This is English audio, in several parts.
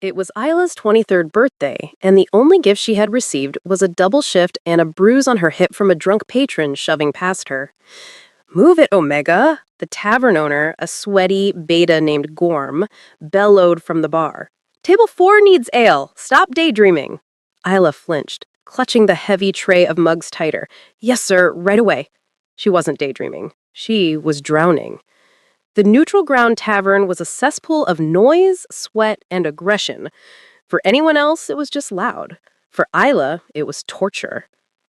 It was Isla's 23rd birthday, and the only gift she had received was a double shift and a bruise on her hip from a drunk patron shoving past her. "Move it, Omega!" The tavern owner, a sweaty beta named Gorm, bellowed from the bar. "Table 4 needs ale. Stop daydreaming." Isla flinched, clutching the heavy tray of mugs tighter. "Yes, sir, right away." She wasn't daydreaming. She was drowning. The Neutral Ground Tavern was a cesspool of noise, sweat, and aggression. For anyone else, it was just loud. For Isla, it was torture.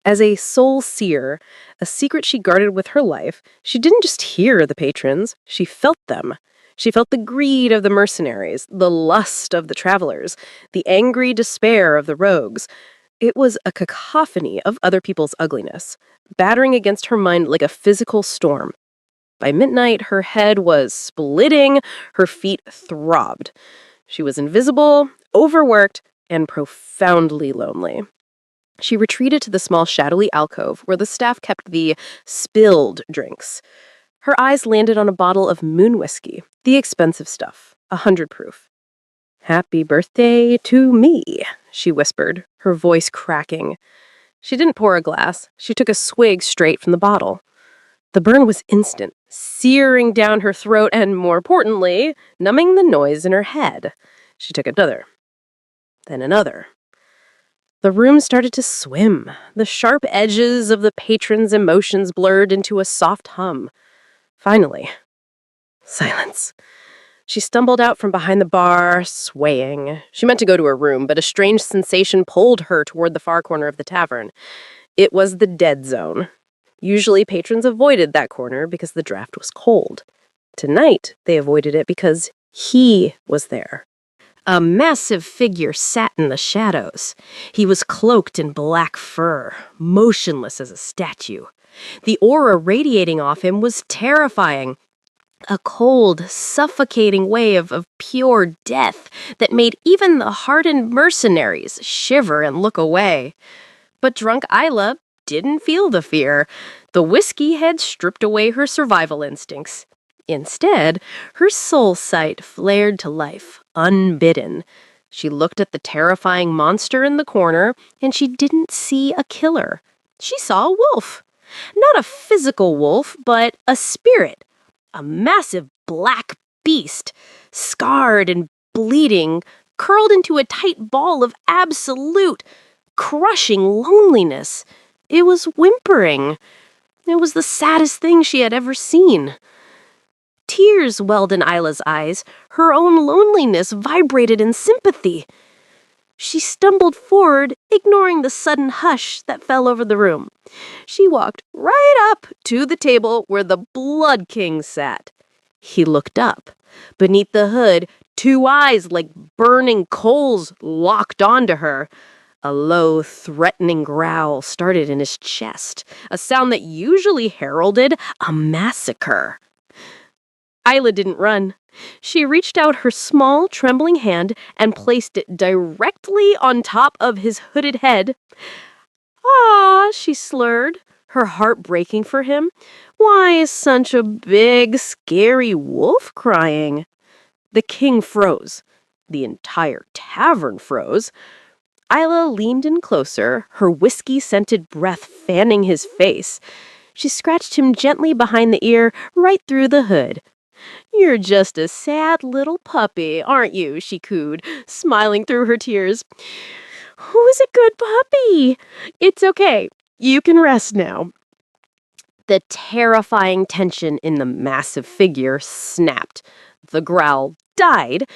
As a soul seer, a secret she guarded with her life, she didn't just hear the patrons, she felt them. She felt the greed of the mercenaries, the lust of the travelers, the angry despair of the rogues. It was a cacophony of other people's ugliness, battering against her mind like a physical storm. By midnight, her head was splitting, her feet throbbed. She was invisible, overworked, and profoundly lonely. She retreated to the small shadowy alcove where the staff kept the spilled drinks. Her eyes landed on a bottle of moon whiskey, the expensive stuff, 100 proof. "Happy birthday to me," she whispered, her voice cracking. She didn't pour a glass. She took a swig straight from the bottle. The burn was instant, searing down her throat and, more importantly, numbing the noise in her head. She took another, then another. The room started to swim. The sharp edges of the patron's emotions blurred into a soft hum. Finally, silence. She stumbled out from behind the bar, swaying. She meant to go to her room, but a strange sensation pulled her toward the far corner of the tavern. It was the dead zone. Usually patrons avoided that corner because the draft was cold. Tonight, they avoided it because he was there. A massive figure sat in the shadows. He was cloaked in black fur, motionless as a statue. The aura radiating off him was terrifying. A cold, suffocating wave of pure death that made even the hardened mercenaries shiver and look away. But drunk Isla didn't feel the fear. The whiskey had stripped away her survival instincts. Instead, her soul sight flared to life, unbidden. She looked at the terrifying monster in the corner, and she didn't see a killer. She saw a wolf. Not a physical wolf, but a spirit. A massive black beast, scarred and bleeding, curled into a tight ball of absolute, crushing loneliness. It was whimpering. It was the saddest thing she had ever seen. Tears welled in Isla's eyes. Her own loneliness vibrated in sympathy. She stumbled forward, ignoring the sudden hush that fell over the room. She walked right up to the table where the Blood King sat. He looked up. Beneath the hood, two eyes like burning coals locked onto her. A low, threatening growl started in his chest, a sound that usually heralded a massacre. Isla didn't run. She reached out her small, trembling hand and placed it directly on top of his hooded head. "Ah," she slurred, her heart breaking for him. "Why is such a big, scary wolf crying?" The king froze. The entire tavern froze. Isla leaned in closer, her whiskey-scented breath fanning his face. She scratched him gently behind the ear, right through the hood. "You're just a sad little puppy, aren't you?" she cooed, smiling through her tears. "Who's a good puppy? It's okay. You can rest now." The terrifying tension in the massive figure snapped. The growl died.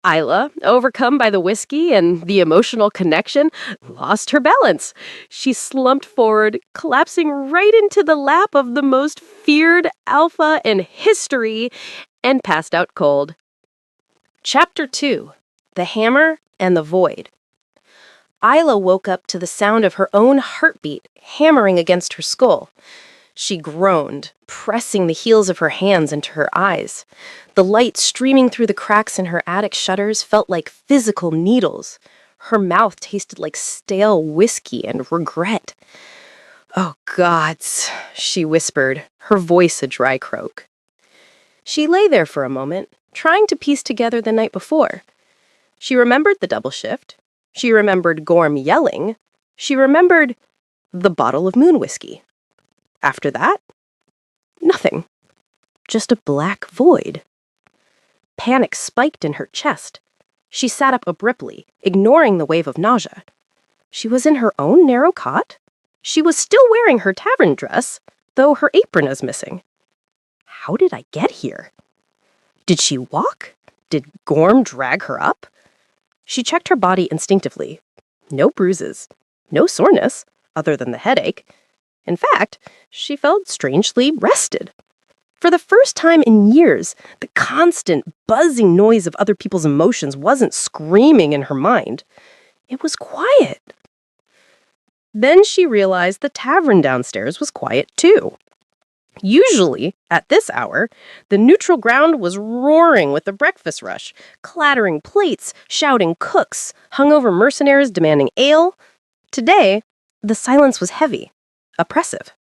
Isla, overcome by the whiskey and the emotional connection, lost her balance. She slumped forward, collapsing right into the lap of the most feared alpha in history, and passed out cold. Chapter 2. The Hammer and the Void. Isla woke up to the sound of her own heartbeat hammering against her skull. She groaned, pressing the heels of her hands into her eyes. The light streaming through the cracks in her attic shutters felt like physical needles. Her mouth tasted like stale whiskey and regret. "Oh, gods," she whispered, her voice a dry croak. She lay there for a moment, trying to piece together the night before. She remembered the double shift. She remembered Gorm yelling. She remembered the bottle of moon whiskey. After that, nothing. Just a black void. Panic spiked in her chest. She sat up abruptly, ignoring the wave of nausea. She was in her own narrow cot. She was still wearing her tavern dress, though her apron is missing. How did I get here? Did she walk? Did Gorm drag her up? She checked her body instinctively. No bruises, no soreness, other than the headache. In fact, she felt strangely rested. For the first time in years, the constant buzzing noise of other people's emotions wasn't screaming in her mind. It was quiet. Then she realized the tavern downstairs was quiet too. Usually, at this hour, the neutral ground was roaring with the breakfast rush, clattering plates, shouting cooks, hungover mercenaries demanding ale. Today, the silence was heavy, oppressive.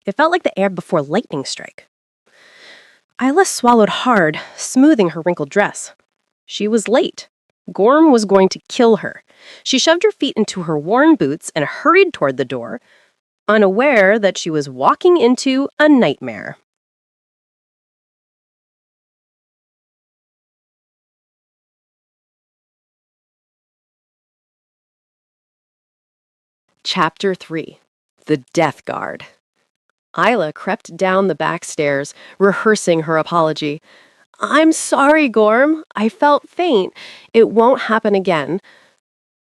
It felt like the air before lightning strike. Isla swallowed hard, smoothing her wrinkled dress. She was late. Gorm was going to kill her. She shoved her feet into her worn boots and hurried toward the door, unaware that she was walking into a nightmare. Chapter 3. The Death Guard. Isla crept down the back stairs, rehearsing her apology. "I'm sorry, Gorm. I felt faint. It won't happen again."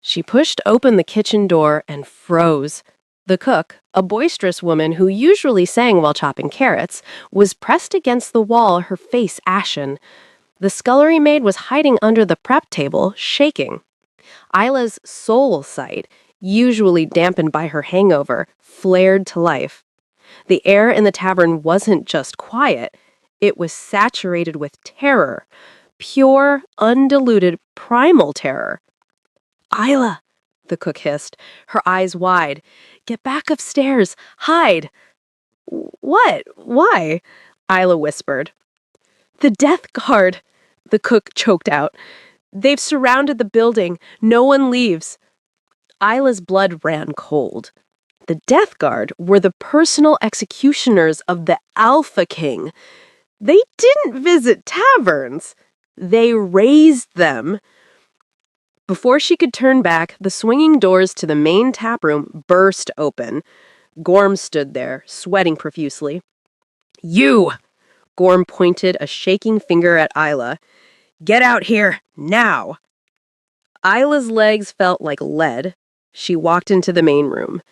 She pushed open the kitchen door and froze. The cook, a boisterous woman who usually sang while chopping carrots, was pressed against the wall, her face ashen. The scullery maid was hiding under the prep table, shaking. Isla's soul sight, usually dampened by her hangover, flared to life. The air in the tavern wasn't just quiet, it was saturated with terror. Pure, undiluted, primal terror. "Isla," the cook hissed, her eyes wide. "Get back upstairs. Hide." "What? Why?" Isla whispered. "The Death Guard," the cook choked out. "They've surrounded the building. No one leaves." Isla's blood ran cold. The Death Guard were the personal executioners of the Alpha King. They didn't visit taverns. They raised them. Before she could turn back, the swinging doors to the main taproom burst open. Gorm stood there, sweating profusely. "You!" Gorm pointed a shaking finger at Isla. "Get out here, now!" Isla's legs felt like lead. She walked into the main room.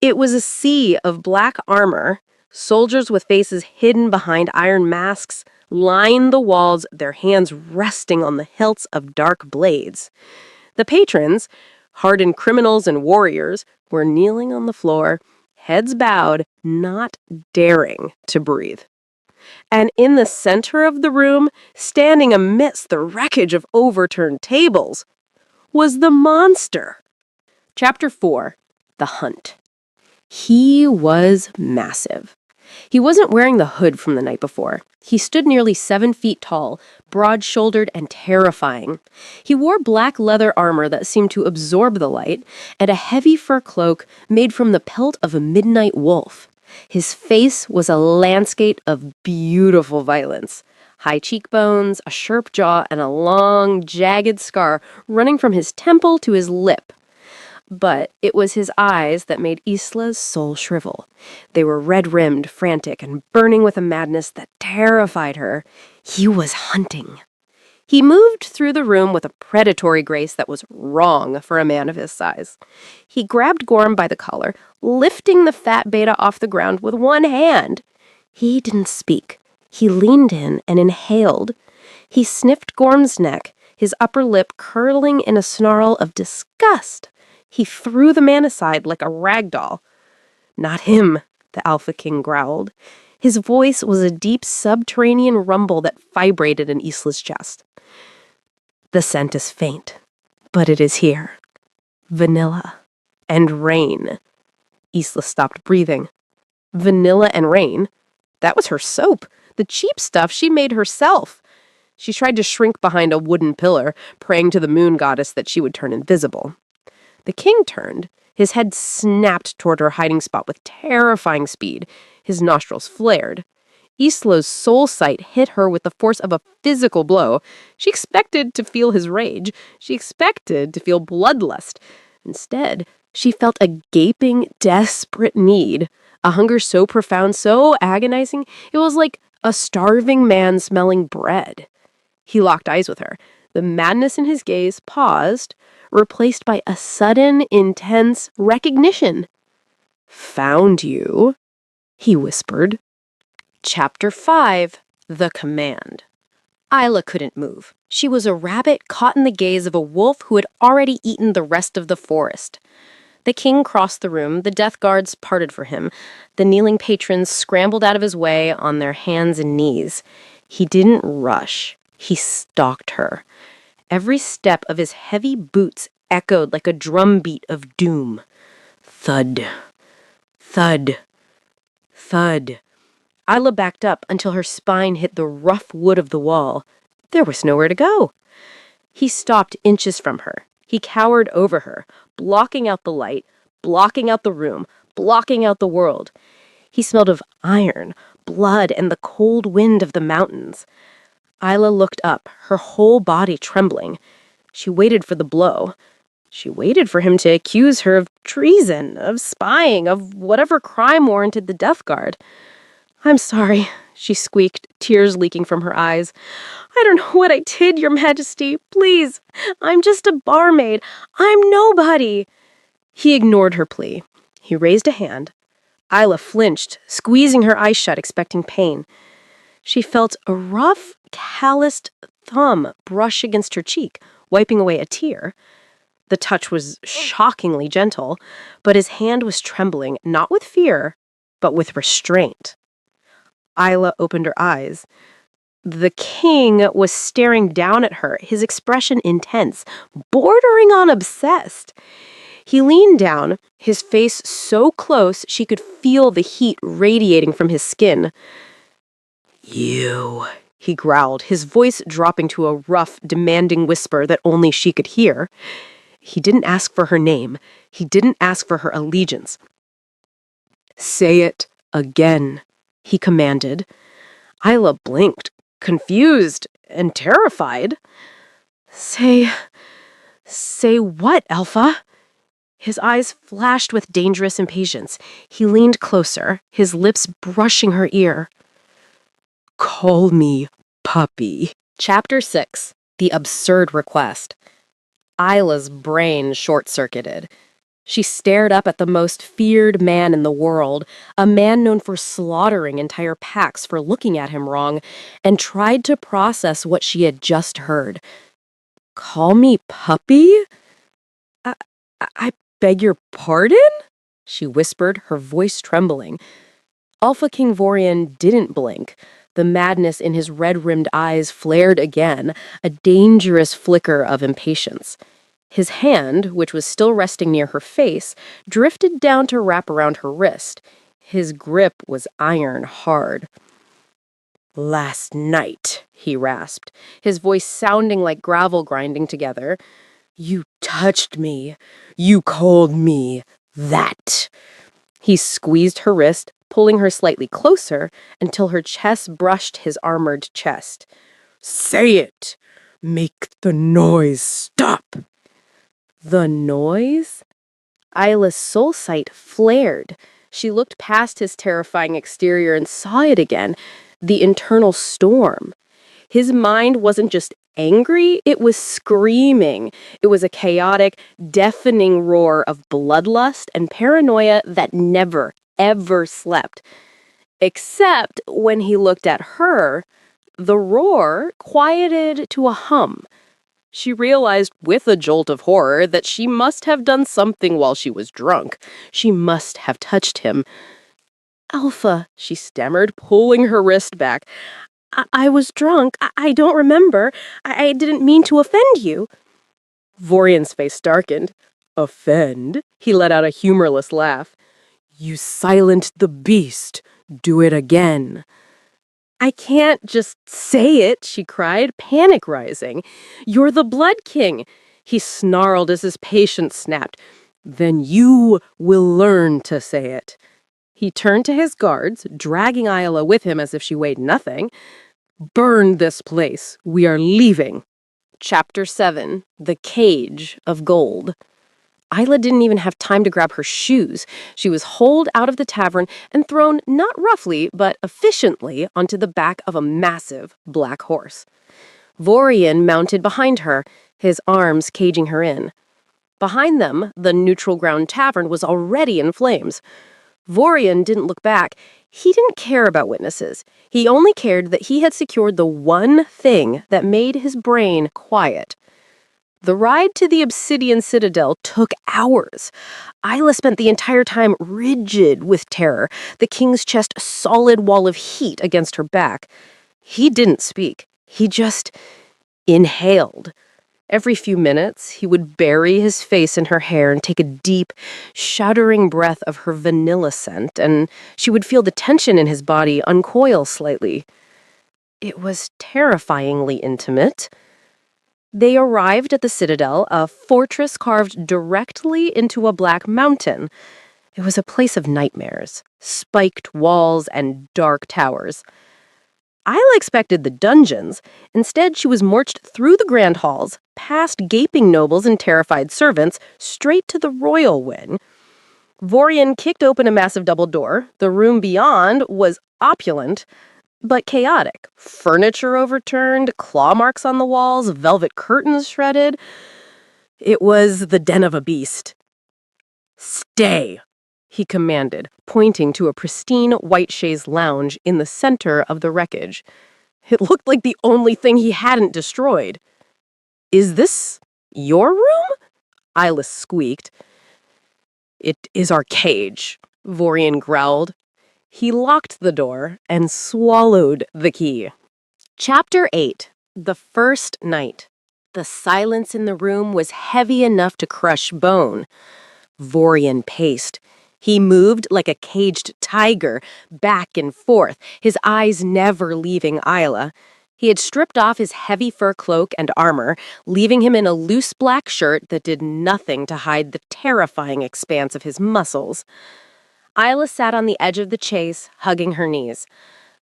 It was a sea of black armor. Soldiers with faces hidden behind iron masks lined the walls, their hands resting on the hilts of dark blades. The patrons, hardened criminals and warriors, were kneeling on the floor, heads bowed, not daring to breathe. And in the center of the room, standing amidst the wreckage of overturned tables, was the monster. Chapter 4. The Hunt. He was massive. He wasn't wearing the hood from the night before. He stood nearly 7 feet tall, broad-shouldered and terrifying. He wore black leather armor that seemed to absorb the light, and a heavy fur cloak made from the pelt of a midnight wolf. His face was a landscape of beautiful violence. High cheekbones, a sharp jaw, and a long, jagged scar running from his temple to his lip. But it was his eyes that made Isla's soul shrivel. They were red-rimmed, frantic, and burning with a madness that terrified her. He was hunting. He moved through the room with a predatory grace that was wrong for a man of his size. He grabbed Gorm by the collar, lifting the fat beta off the ground with one hand. He didn't speak. He leaned in and inhaled. He sniffed Gorm's neck, his upper lip curling in a snarl of disgust. He threw the man aside like a rag doll. "Not him," the Alpha King growled. His voice was a deep subterranean rumble that vibrated in Isla's chest. "The scent is faint, but it is here. Vanilla and rain." Isla stopped breathing. Vanilla and rain? That was her soap, the cheap stuff she made herself. She tried to shrink behind a wooden pillar, praying to the moon goddess that she would turn invisible. The king turned. His head snapped toward her hiding spot with terrifying speed. His nostrils flared. Isla's soul sight hit her with the force of a physical blow. She expected to feel his rage. She expected to feel bloodlust. Instead, she felt a gaping, desperate need, a hunger so profound, so agonizing, it was like a starving man smelling bread. He locked eyes with her. The madness in his gaze paused, replaced by a sudden, intense recognition. "Found you," he whispered. Chapter 5. The Command. Isla couldn't move. She was a rabbit caught in the gaze of a wolf who had already eaten the rest of the forest. The king crossed the room, the death guards parted for him. The kneeling patrons scrambled out of his way on their hands and knees. He didn't rush. He stalked her. Every step of his heavy boots echoed like a drumbeat of doom. Thud. Thud. Thud. Isla backed up until her spine hit the rough wood of the wall. There was nowhere to go. He stopped inches from her. He cowered over her, blocking out the light, blocking out the room, blocking out the world. He smelled of iron, blood, and the cold wind of the mountains. Isla looked up, her whole body trembling. She waited for the blow. She waited for him to accuse her of treason, of spying, of whatever crime warranted the death guard. "I'm sorry," she squeaked, tears leaking from her eyes. "I don't know what I did, Your Majesty. Please, I'm just a barmaid. I'm nobody." He ignored her plea. He raised a hand. Isla flinched, squeezing her eyes shut, expecting pain. She felt a rough, calloused thumb brush against her cheek, wiping away a tear. The touch was shockingly gentle, but his hand was trembling, not with fear, but with restraint. Isla opened her eyes. The king was staring down at her, his expression intense, bordering on obsessed. He leaned down, his face so close she could feel the heat radiating from his skin. "You," he growled, his voice dropping to a rough, demanding whisper that only she could hear. He didn't ask for her name. He didn't ask for her allegiance. "Say it again," he commanded. Isla blinked, confused and terrified. Say what, Alpha?" His eyes flashed with dangerous impatience. He leaned closer, his lips brushing her ear. "Call me puppy." Chapter 6. The Absurd Request. Isla's brain short-circuited. She stared up at the most feared man in the world, a man known for slaughtering entire packs for looking at him wrong, and tried to process what she had just heard. "Call me puppy? I beg your pardon?" she whispered, her voice trembling. Alpha King Vorian didn't blink. The madness in his red-rimmed eyes flared again, a dangerous flicker of impatience. His hand, which was still resting near her face, drifted down to wrap around her wrist. His grip was iron hard. "Last night," he rasped, his voice sounding like gravel grinding together, "you touched me. You called me that." He squeezed her wrist, pulling her slightly closer until her chest brushed his armored chest. "Say it! Make the noise stop!" The noise? Isla's soul sight flared. She looked past his terrifying exterior and saw it again, the internal storm. His mind wasn't just angry, it was screaming. It was a chaotic, deafening roar of bloodlust and paranoia that never, ever slept. Except when he looked at her, the roar quieted to a hum. She realized with a jolt of horror that she must have done something while she was drunk. She must have touched him. "Alpha," she stammered, pulling her wrist back. I was drunk. I don't remember. I didn't mean to offend you." Vorian's face darkened. "Offend?" He let out a humorless laugh. "You silent the beast. Do it again." I can't just say it, she cried, panic rising. You're the Blood King. He snarled as his patience snapped. Then you will learn to say it. He turned to his guards, dragging Isla with him as if she weighed nothing. Burn this place. We are leaving. Chapter 7. The Cage of Gold. Isla didn't even have time to grab her shoes. She was hauled out of the tavern and thrown not roughly, but efficiently onto the back of a massive black horse. Vorian mounted behind her, his arms caging her in. Behind them, the neutral ground tavern was already in flames. Vorian didn't look back. He didn't care about witnesses. He only cared that he had secured the one thing that made his brain quiet. The ride to the Obsidian Citadel took hours. Isla spent the entire time rigid with terror, the king's chest a solid wall of heat against her back. He didn't speak. He just inhaled. Every few minutes, he would bury his face in her hair and take a deep, shuddering breath of her vanilla scent, and she would feel the tension in his body uncoil slightly. It was terrifyingly intimate. They arrived at the Citadel, a fortress carved directly into a black mountain. It was a place of nightmares, spiked walls and dark towers. Isla expected the dungeons. Instead, she was marched through the grand halls, past gaping nobles and terrified servants, straight to the royal wing. Vorian kicked open a massive double door. The room beyond was opulent, but chaotic. Furniture overturned, claw marks on the walls, velvet curtains shredded. It was the den of a beast. Stay, he commanded, pointing to a pristine white chaise lounge in the center of the wreckage. It looked like the only thing he hadn't destroyed. Is this your room? Isla squeaked. It is our cage, Vorian growled. He locked the door and swallowed the key. Chapter 8. The First Night. The silence in the room was heavy enough to crush bone. Vorian paced. He moved like a caged tiger, back and forth, his eyes never leaving Isla. He had stripped off his heavy fur cloak and armor, leaving him in a loose black shirt that did nothing to hide the terrifying expanse of his muscles. Isla sat on the edge of the chaise, hugging her knees.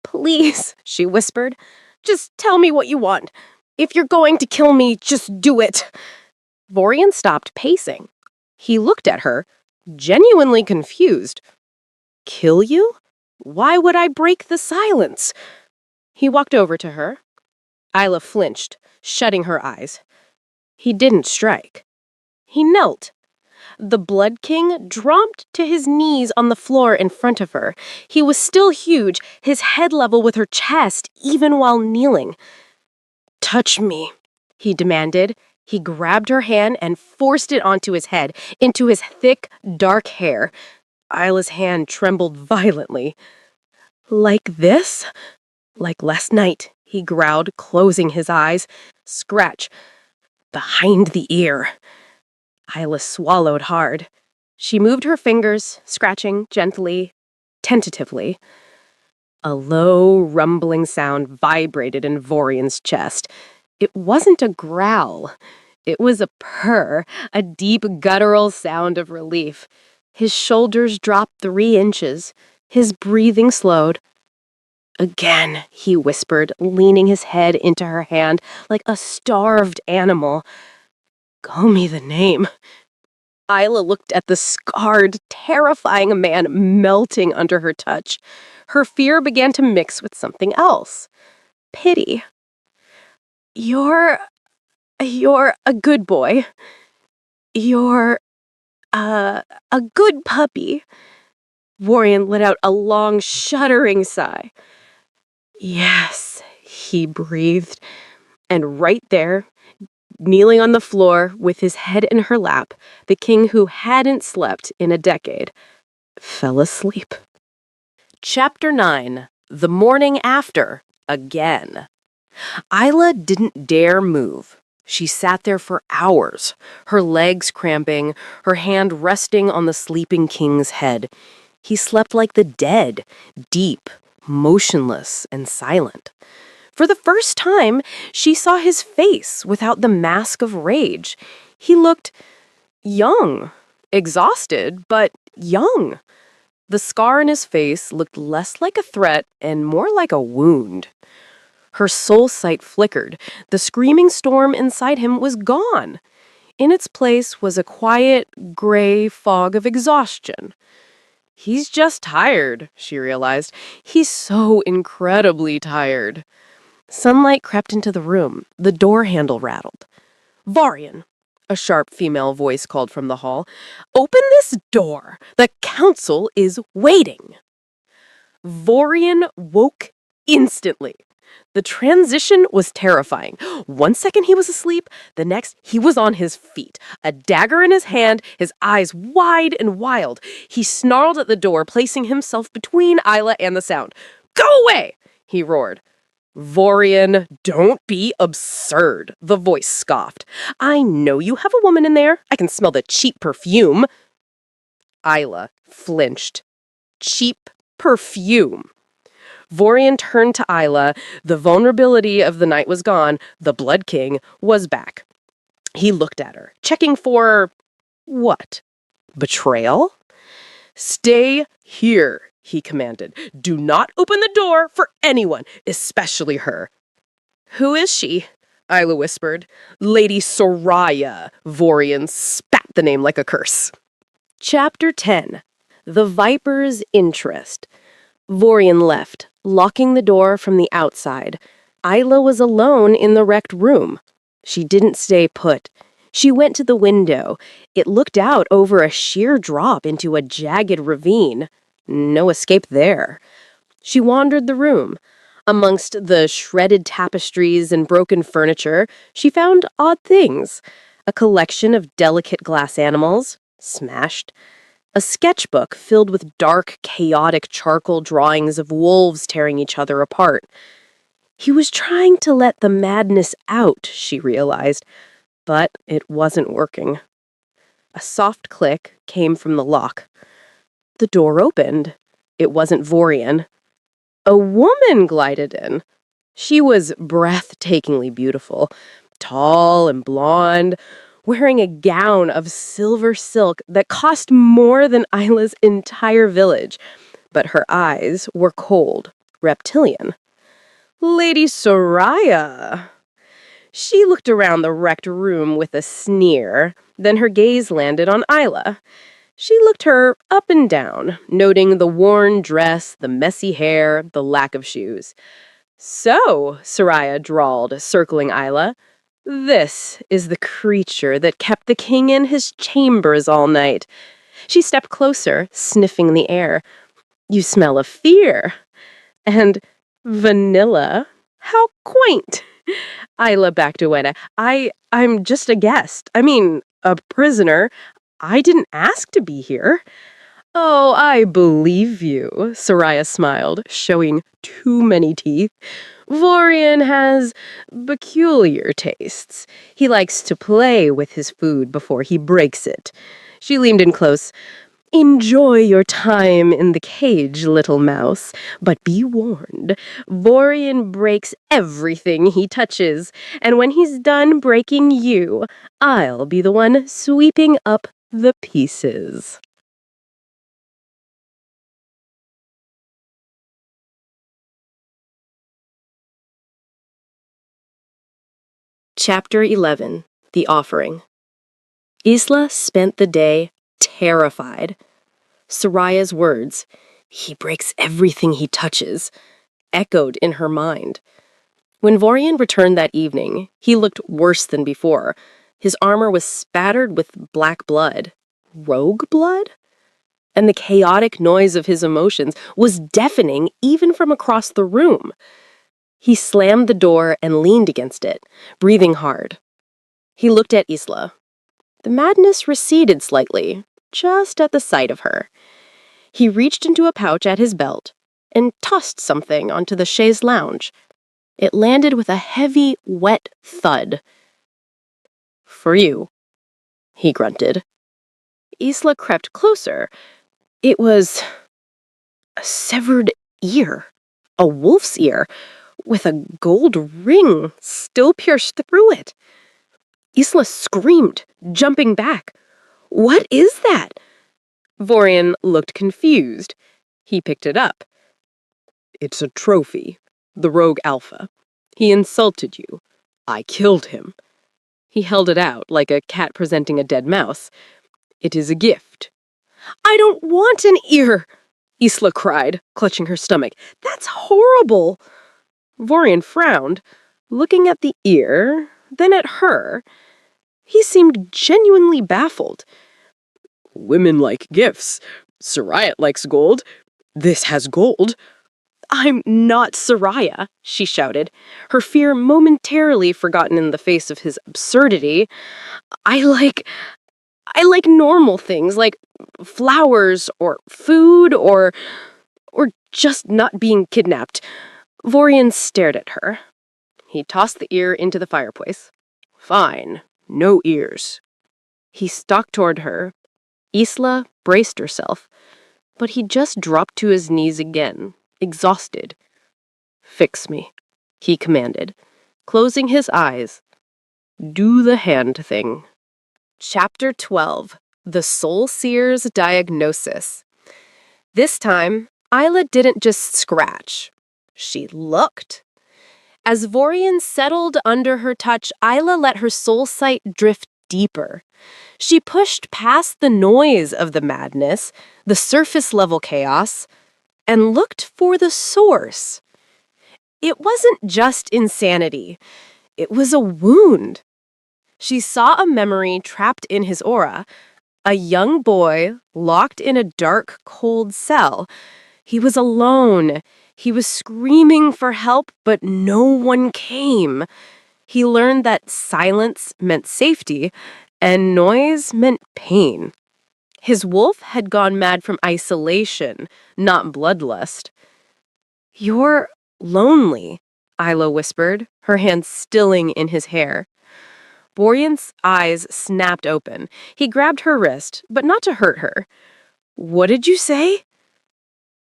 Please, she whispered, just tell me what you want. If you're going to kill me, just do it. Vorian stopped pacing. He looked at her, genuinely confused. Kill you? Why would I break the silence? He walked over to her. Isla flinched, shutting her eyes. He didn't strike. He knelt. The Blood King dropped to his knees on the floor in front of her. He was still huge, his head level with her chest, even while kneeling. Touch me, he demanded. He grabbed her hand and forced it onto his head, into his thick, dark hair. Isla's hand trembled violently. Like this? Like last night, he growled, closing his eyes. Scratch. Behind the ear. Isla swallowed hard. She moved her fingers, scratching gently, tentatively. A low, rumbling sound vibrated in Vorian's chest. It wasn't a growl. It was a purr, a deep, guttural sound of relief. His shoulders dropped 3 inches. His breathing slowed. Again, he whispered, leaning his head into her hand like a starved animal. Call me the name. Isla looked at the scarred, terrifying man melting under her touch. Her fear began to mix with something else. Pity. You're a good boy. You're a good puppy. Vorian let out a long, shuddering sigh. Yes, he breathed. And right there, kneeling on the floor with his head in her lap, the king who hadn't slept in a decade fell asleep. Chapter 9. The Morning After. Again. Isla didn't dare move. She sat there for hours, her legs cramping, her hand resting on the sleeping king's head. He slept like the dead, deep, motionless and silent. For the first time, she saw his face without the mask of rage. He looked young, exhausted, but young. The scar in his face looked less like a threat and more like a wound. Her soul sight flickered. The screaming storm inside him was gone. In its place was a quiet, gray fog of exhaustion. He's just tired, she realized. He's so incredibly tired. Sunlight crept into the room. The door handle rattled. "Varian," a sharp female voice called from the hall. "Open this door. The council is waiting." Varian woke instantly. The transition was terrifying. One second he was asleep, the next he was on his feet, a dagger in his hand, his eyes wide and wild. He snarled at the door, placing himself between Isla and the sound. "Go away!" he roared. "Varian, don't be absurd," the voice scoffed. "I know you have a woman in there. I can smell the cheap perfume." Isla flinched. Cheap perfume. Varian turned to Isla. The vulnerability of the night was gone. The Blood King was back. He looked at her, checking for... what? Betrayal? "Stay here," he commanded. "Do not open the door for anyone, especially her." "Who is she?" Isla whispered. "Lady Soraya." Varian spat the name like a curse. Chapter 10. The Viper's Interest. Varian left, locking the door from the outside. Isla was alone in the wrecked room. She didn't stay put. She went to the window. It looked out over a sheer drop into a jagged ravine. No escape there. She wandered the room. Amongst the shredded tapestries and broken furniture, she found odd things. A collection of delicate glass animals, smashed. A sketchbook filled with dark, chaotic charcoal drawings of wolves tearing each other apart. He was trying to let the madness out, she realized, but it wasn't working. A soft click came from the lock. The door opened. It wasn't Varian. A woman glided in. She was breathtakingly beautiful, tall and blonde, wearing a gown of silver silk that cost more than Isla's entire village, but her eyes were cold, reptilian. "Lady Soraya." She looked around the wrecked room with a sneer, then her gaze landed on Isla. She looked her up and down, noting the worn dress, the messy hair, the lack of shoes. "So," Soraya drawled, circling Isla, "this is the creature that kept the king in his chambers all night." She stepped closer, sniffing the air. "You smell of fear. And vanilla. How quaint." Isla backed away. I'm just a guest. I mean, a prisoner. I didn't ask to be here." "Oh, I believe you," Soraya smiled, showing too many teeth. "Varian has peculiar tastes. He likes to play with his food before he breaks it." She leaned in close. "Enjoy your time in the cage, little mouse. But be warned, Varian breaks everything he touches. And when he's done breaking you, I'll be the one sweeping up the pieces." Chapter 11. The Offering. Isla spent the day terrified. Soraya's words, "He breaks everything he touches," echoed in her mind. When Varian returned that evening, he looked worse than before. His armor was spattered with black blood. Rogue blood? And the chaotic noise of his emotions was deafening even from across the room. He slammed the door and leaned against it, breathing hard. He looked at Isla. The madness receded slightly, just at the sight of her. He reached into a pouch at his belt and tossed something onto the chaise lounge. It landed with a heavy, wet thud. "For you," he grunted. Isla crept closer. It was a severed ear. A wolf's ear, with a gold ring still pierced through it. Isla screamed, jumping back. "What is that?" Vorian looked confused. He picked it up. "It's a trophy. The rogue alpha. He insulted you. I killed him." He held it out like a cat presenting a dead mouse. "It is a gift." "I don't want an ear!" Isla cried, clutching her stomach. "That's horrible!" Vorian frowned, looking at the ear, then at her. He seemed genuinely baffled. "Women like gifts. Soraya likes gold. This has gold." "I'm not Soraya," she shouted, her fear momentarily forgotten in the face of his absurdity. I like normal things, like flowers or food or just not being kidnapped." Vorian stared at her. He tossed the ear into the fireplace. "Fine, no ears." He stalked toward her. Isla braced herself, but he just dropped to his knees again, exhausted. "Fix me," he commanded, closing his eyes. "Do the hand thing." Chapter 12. The Soul Seer's Diagnosis. This time, Isla didn't just scratch. She looked. As Vorian settled under her touch, Isla let her soul sight drift deeper. She pushed past the noise of the madness, the surface-level chaos, and looked for the source. It wasn't just insanity. It was a wound. She saw a memory trapped in his aura, a young boy locked in a dark, cold cell. He was alone. He was screaming for help, but no one came. He learned that silence meant safety, and noise meant pain. His wolf had gone mad from isolation, not bloodlust. "You're lonely," Isla whispered, her hand stilling in his hair. Vorian's eyes snapped open. He grabbed her wrist, but not to hurt her. "What did you say?"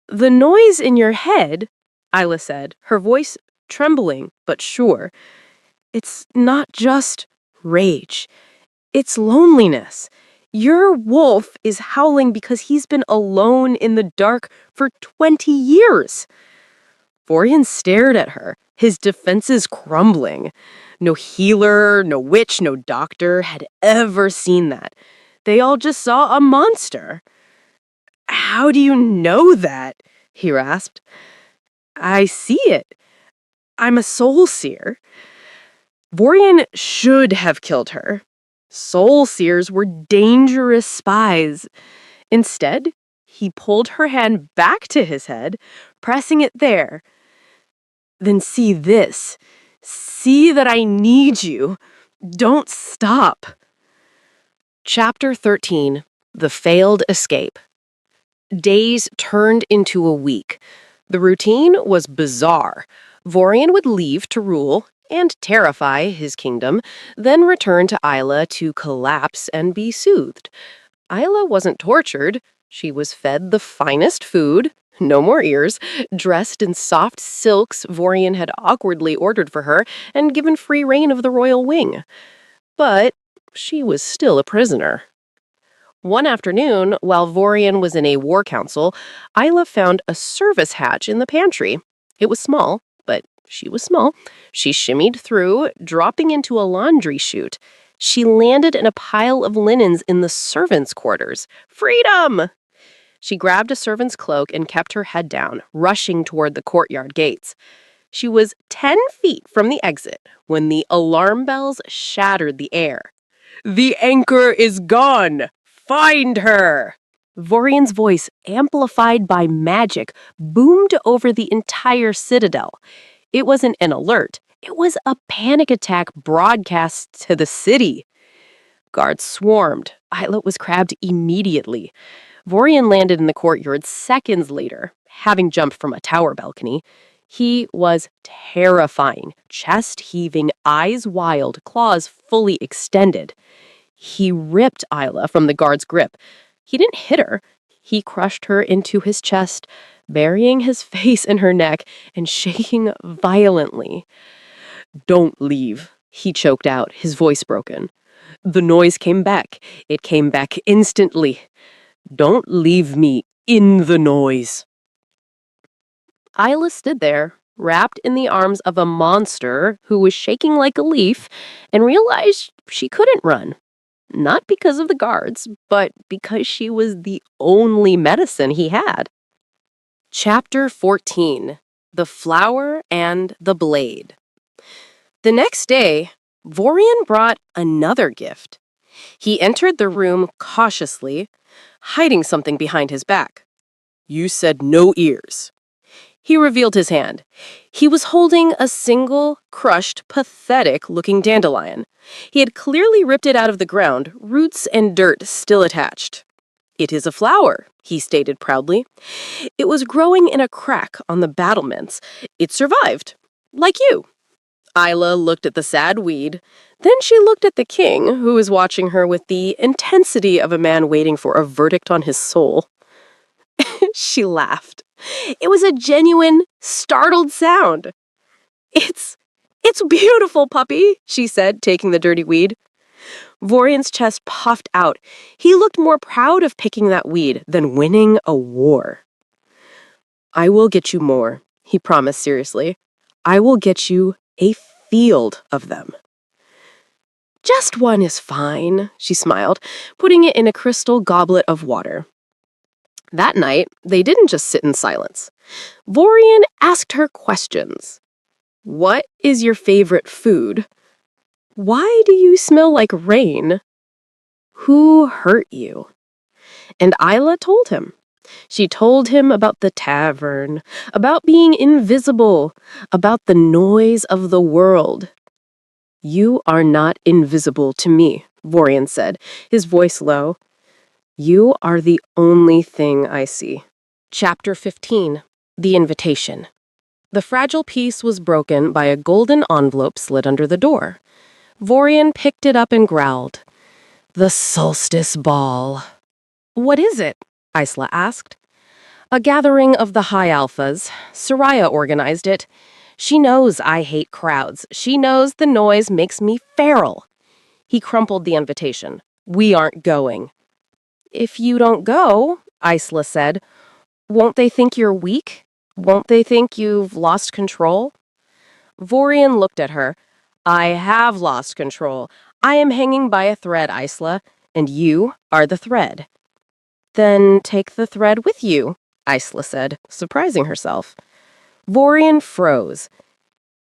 "The noise in your head," Isla said, her voice trembling but sure. "It's not just rage. It's loneliness. Your wolf is howling because he's been alone in the dark for 20 years. Vorian stared at her, his defenses crumbling. No healer, no witch, no doctor had ever seen that. They all just saw a monster. "How do you know that?" he rasped. "I see it. I'm a soul seer." Vorian should have killed her. Soul seers were dangerous spies. Instead, he pulled her hand back to his head, pressing it there. "Then see this. See that I need you. Don't stop." Chapter 13. The Failed Escape. Days turned into a week. The routine was bizarre. Vorian would leave to rule and terrify his kingdom, then return to Isla to collapse and be soothed. Isla wasn't tortured. She was fed the finest food, no more ears, dressed in soft silks Vorian had awkwardly ordered for her, and given free rein of the royal wing. But she was still a prisoner. One afternoon, while Vorian was in a war council, Isla found a service hatch in the pantry. It was small, but she was small. She shimmied through, dropping into a laundry chute. She landed in a pile of linens in the servants' quarters. Freedom! She grabbed a servant's cloak and kept her head down, rushing toward the courtyard gates. She was 10 feet from the exit when the alarm bells shattered the air. "The anchor is gone! Find her!" Vorian's voice, amplified by magic, boomed over the entire citadel. It wasn't an alert. It was a panic attack broadcast to the city. Guards swarmed. Isla was grabbed immediately. Vorian landed in the courtyard seconds later, having jumped from a tower balcony. He was terrifying, chest heaving, eyes wild, claws fully extended. He ripped Isla from the guard's grip. He didn't hit her. He crushed her into his chest, burying his face in her neck and shaking violently. "Don't leave," he choked out, his voice broken. "The noise came back. It came back instantly. Don't leave me in the noise." Isla stood there, wrapped in the arms of a monster who was shaking like a leaf, and realized she couldn't run. Not because of the guards, but because she was the only medicine he had. Chapter 14: The Flower and the Blade. The next day, Vorian brought another gift. He entered the room cautiously, hiding something behind his back. "You said no ears." He revealed his hand. He was holding a single, crushed, pathetic-looking dandelion. He had clearly ripped it out of the ground, roots and dirt still attached. "It is a flower," he stated proudly. "It was growing in a crack on the battlements. It survived. Like you." Isla looked at the sad weed. Then she looked at the king, who was watching her with the intensity of a man waiting for a verdict on his soul. She laughed. It was a genuine, startled sound. It's beautiful, puppy," she said, taking the dirty weed. Vorian's chest puffed out. He looked more proud of picking that weed than winning a war. "I will get you more," he promised seriously. "I will get you a field of them." "Just one is fine," she smiled, putting it in a crystal goblet of water. That night, they didn't just sit in silence. Vorian asked her questions. "What is your favorite food? Why do you smell like rain? Who hurt you?" And Isla told him. She told him about the tavern, about being invisible, about the noise of the world. "You are not invisible to me," Vorian said, his voice low. "You are the only thing I see." Chapter 15: The Invitation. The fragile piece was broken by a golden envelope slid under the door. Vorian picked it up and growled. "The solstice ball." "What is it?" Isla asked. "A gathering of the high alphas. Soraya organized it. She knows I hate crowds. She knows the noise makes me feral." He crumpled the invitation. "We aren't going." "If you don't go," Isla said, "won't they think you're weak? Won't they think you've lost control?" Vorian looked at her. "I have lost control. I am hanging by a thread, Isla, and you are the thread." "Then take the thread with you," Isla said, surprising herself. Vorian froze.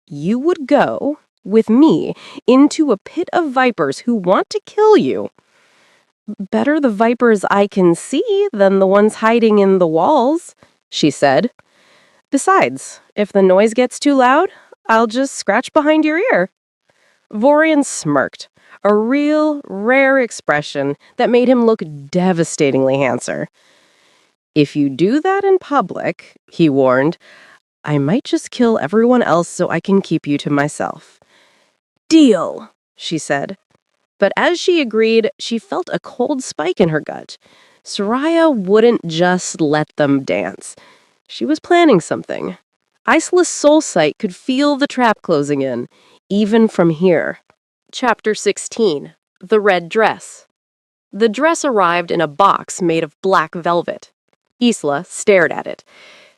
"You would go, with me, into a pit of vipers who want to kill you." "Better the vipers I can see than the ones hiding in the walls," she said. "Besides, if the noise gets too loud, I'll just scratch behind your ear." Vorian smirked, a real, rare expression that made him look devastatingly handsome. "If you do that in public," he warned, "I might just kill everyone else so I can keep you to myself." "Deal," she said. But as she agreed, she felt a cold spike in her gut. Soraya wouldn't just let them dance. She was planning something. Isla's soul sight could feel the trap closing in, even from here. Chapter 16: The Red Dress. The dress arrived in a box made of black velvet. Isla stared at it.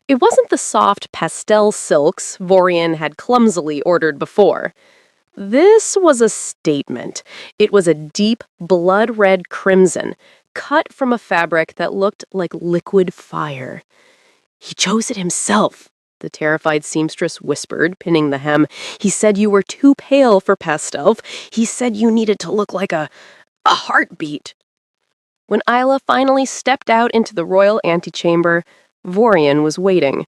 It wasn't the soft pastel silks Vorian had clumsily ordered before. This was a statement. It was a deep, blood-red crimson, cut from a fabric that looked like liquid fire. "He chose it himself," the terrified seamstress whispered, pinning the hem. "He said you were too pale for pastel. He said you needed to look like a heartbeat." When Isla finally stepped out into the royal antechamber, Vorian was waiting.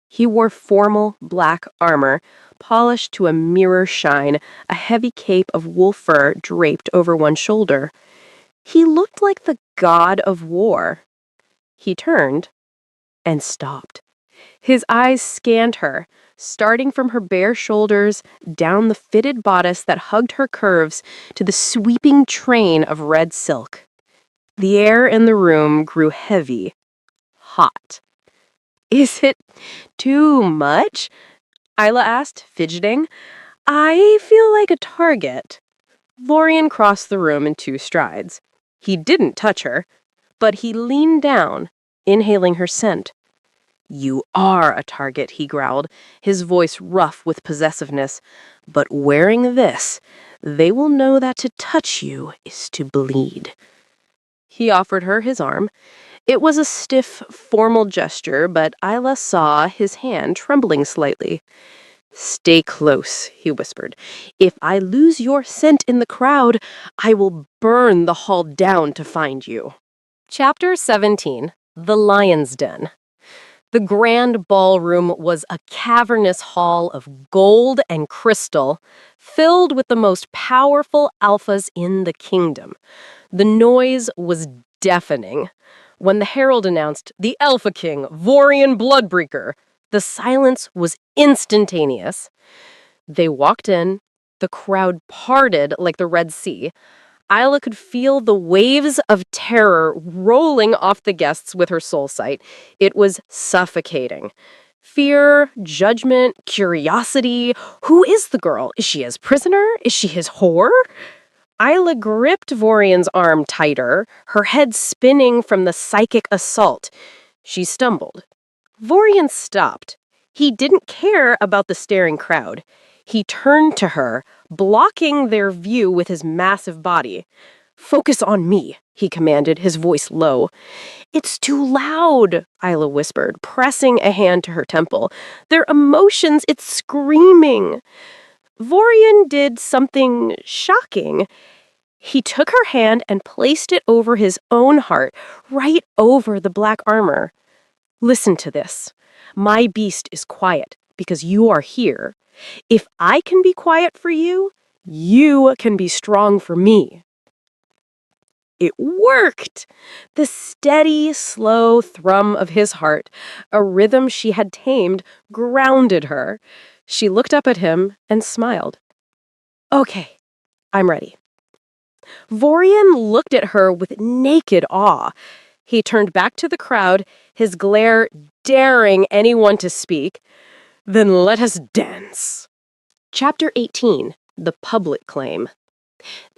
He wore formal, black armor, polished to a mirror shine, a heavy cape of wolf fur draped over one shoulder. He looked like the god of war. He turned and stopped. His eyes scanned her, starting from her bare shoulders, down the fitted bodice that hugged her curves, to the sweeping train of red silk. The air in the room grew heavy, hot. Is it too much? Isla asked, fidgeting. I feel like a target. Vorian crossed the room in 2 strides. He didn't touch her, but he leaned down, inhaling her scent. You are a target, he growled, his voice rough with possessiveness. But wearing this, they will know that to touch you is to bleed. He offered her his arm. It was a stiff, formal gesture, but Isla saw his hand trembling slightly. Stay close, he whispered. If I lose your scent in the crowd, I will burn the hall down to find you. Chapter 17. The Lion's Den. The grand ballroom was a cavernous hall of gold and crystal, filled with the most powerful alphas in the kingdom. The noise was deafening. When the herald announced, "The Alpha King, Vorian Bloodbreaker," the silence was instantaneous. They walked in. The crowd parted like the Red Sea. Isla could feel the waves of terror rolling off the guests with her soul sight. It was suffocating. Fear, judgment, curiosity. Who is the girl? Is she his prisoner? Is she his whore? Isla gripped Vorian's arm tighter, her head spinning from the psychic assault. She stumbled. Vorian stopped. He didn't care about the staring crowd. He turned to her, blocking their view with his massive body. Focus on me, he commanded, his voice low. It's too loud, Isla whispered, pressing a hand to her temple. Their emotions, it's screaming. Vorian did something shocking. He took her hand and placed it over his own heart, right over the black armor. Listen to this. My beast is quiet because you are here. If I can be quiet for you, you can be strong for me. It worked! The steady, slow thrum of his heart, a rhythm she had tamed, grounded her. She looked up at him and smiled. Okay, I'm ready. Vorian looked at her with naked awe. He turned back to the crowd, his glare daring anyone to speak. Then let us dance. Chapter 18. The Public Claim.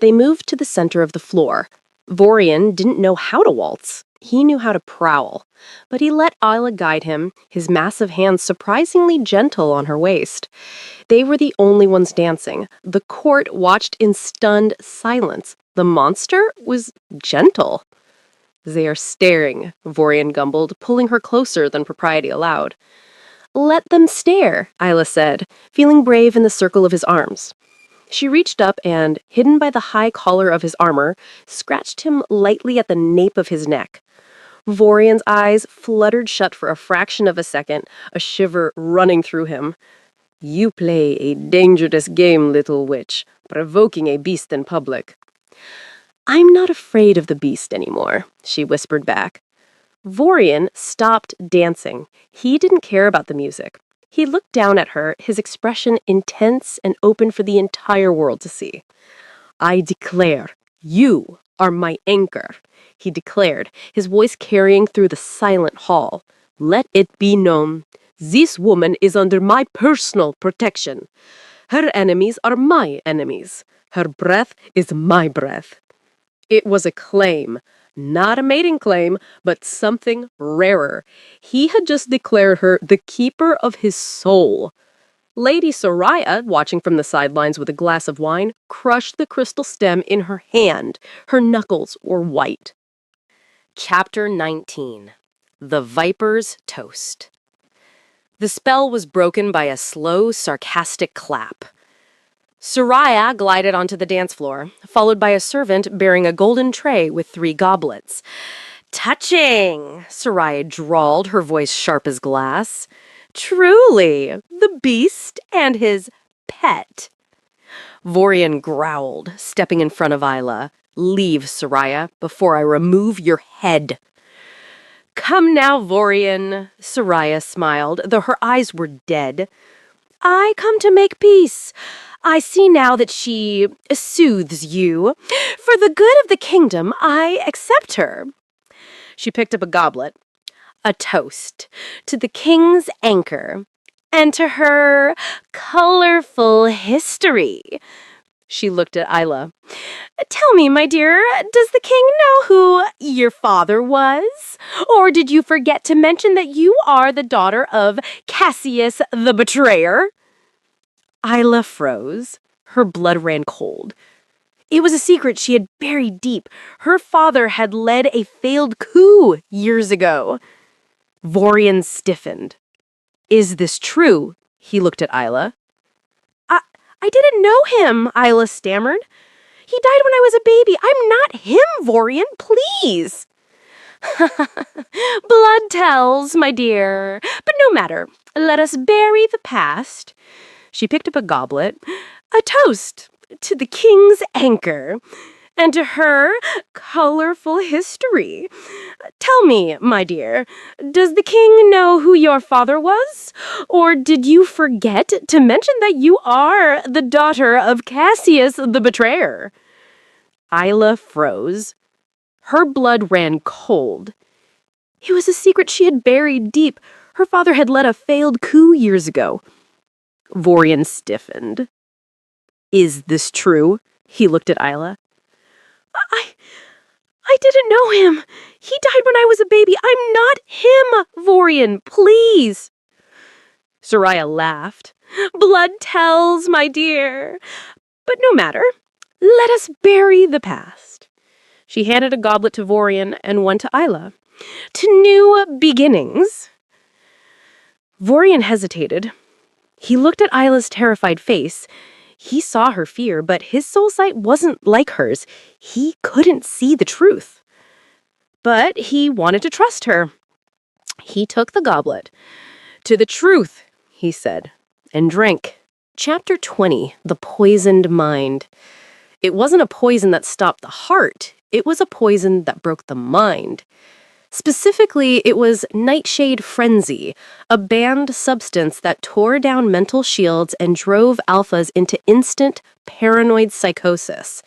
They moved to the center of the floor. Vorian didn't know how to waltz. He knew how to prowl. But he let Isla guide him, his massive hands surprisingly gentle on her waist. They were the only ones dancing. The court watched in stunned silence. The monster was gentle. They are staring, Vorian gumbled, pulling her closer than propriety allowed. Let them stare, Isla said, feeling brave in the circle of his arms. She reached up and, hidden by the high collar of his armor, scratched him lightly at the nape of his neck. Vorian's eyes fluttered shut for a fraction of a second, a shiver running through him. You play a dangerous game, little witch, provoking a beast in public. I'm not afraid of the beast anymore, she whispered back. Vorian stopped dancing. He didn't care about the music. He looked down at her, his expression intense and open for the entire world to see. I declare, you are my anchor, he declared, his voice carrying through the silent hall. Let it be known, this woman is under my personal protection. Her enemies are my enemies. Her breath is my breath. It was a claim. Not a mating claim, but something rarer. He had just declared her the keeper of his soul. Lady Soraya, watching from the sidelines with a glass of wine, crushed the crystal stem in her hand. Her knuckles were white. Chapter 19. The Viper's Toast. The spell was broken by a slow, sarcastic clap. Soraya glided onto the dance floor, followed by a servant bearing a golden tray with 3 goblets. Touching, Soraya drawled, her voice sharp as glass. Truly, the beast and his pet. Vorian growled, stepping in front of Isla. Leave, Soraya, before I remove your head. Come now, Vorian, Soraya smiled, though her eyes were dead. I come to make peace. I see now that she soothes you. For the good of the kingdom, I accept her. She picked up a goblet. A toast to the king's anchor and to her colorful history. She looked at Isla. Tell me, my dear, does the king know who your father was? Or did you forget to mention that you are the daughter of Cassius the Betrayer? Isla froze. Her blood ran cold. It was a secret she had buried deep. Her father had led a failed coup years ago. Vorian stiffened. Is this true? He looked at Isla. I didn't know him, Isla stammered. He died when I was a baby. I'm not him, Vorian, please. Blood tells, my dear. But no matter. Let us bury the past. She picked up a goblet. A toast to the king's anchor and to her colorful history. Tell me, my dear, does the king know who your father was? Or did you forget to mention that you are the daughter of Cassius the Betrayer? Isla froze. Her blood ran cold. It was a secret she had buried deep. Her father had led a failed coup years ago. Vorian stiffened. Is this true? He looked at Isla. I didn't know him. He died when I was a baby. I'm not him, Vorian, please. Soraya laughed. Blood tells, my dear. But no matter. Let us bury the past. She handed a goblet to Vorian and one to Isla. To new beginnings. Vorian hesitated. He looked at Isla's terrified face. He saw her fear, but his soul sight wasn't like hers. He couldn't see the truth. But he wanted to trust her. He took the goblet. To the truth, he said, and drank. Chapter 20, The Poisoned Mind. It wasn't a poison that stopped the heart. It was a poison that broke the mind. Specifically, it was Nightshade Frenzy, a banned substance that tore down mental shields and drove alphas into instant paranoid psychosis.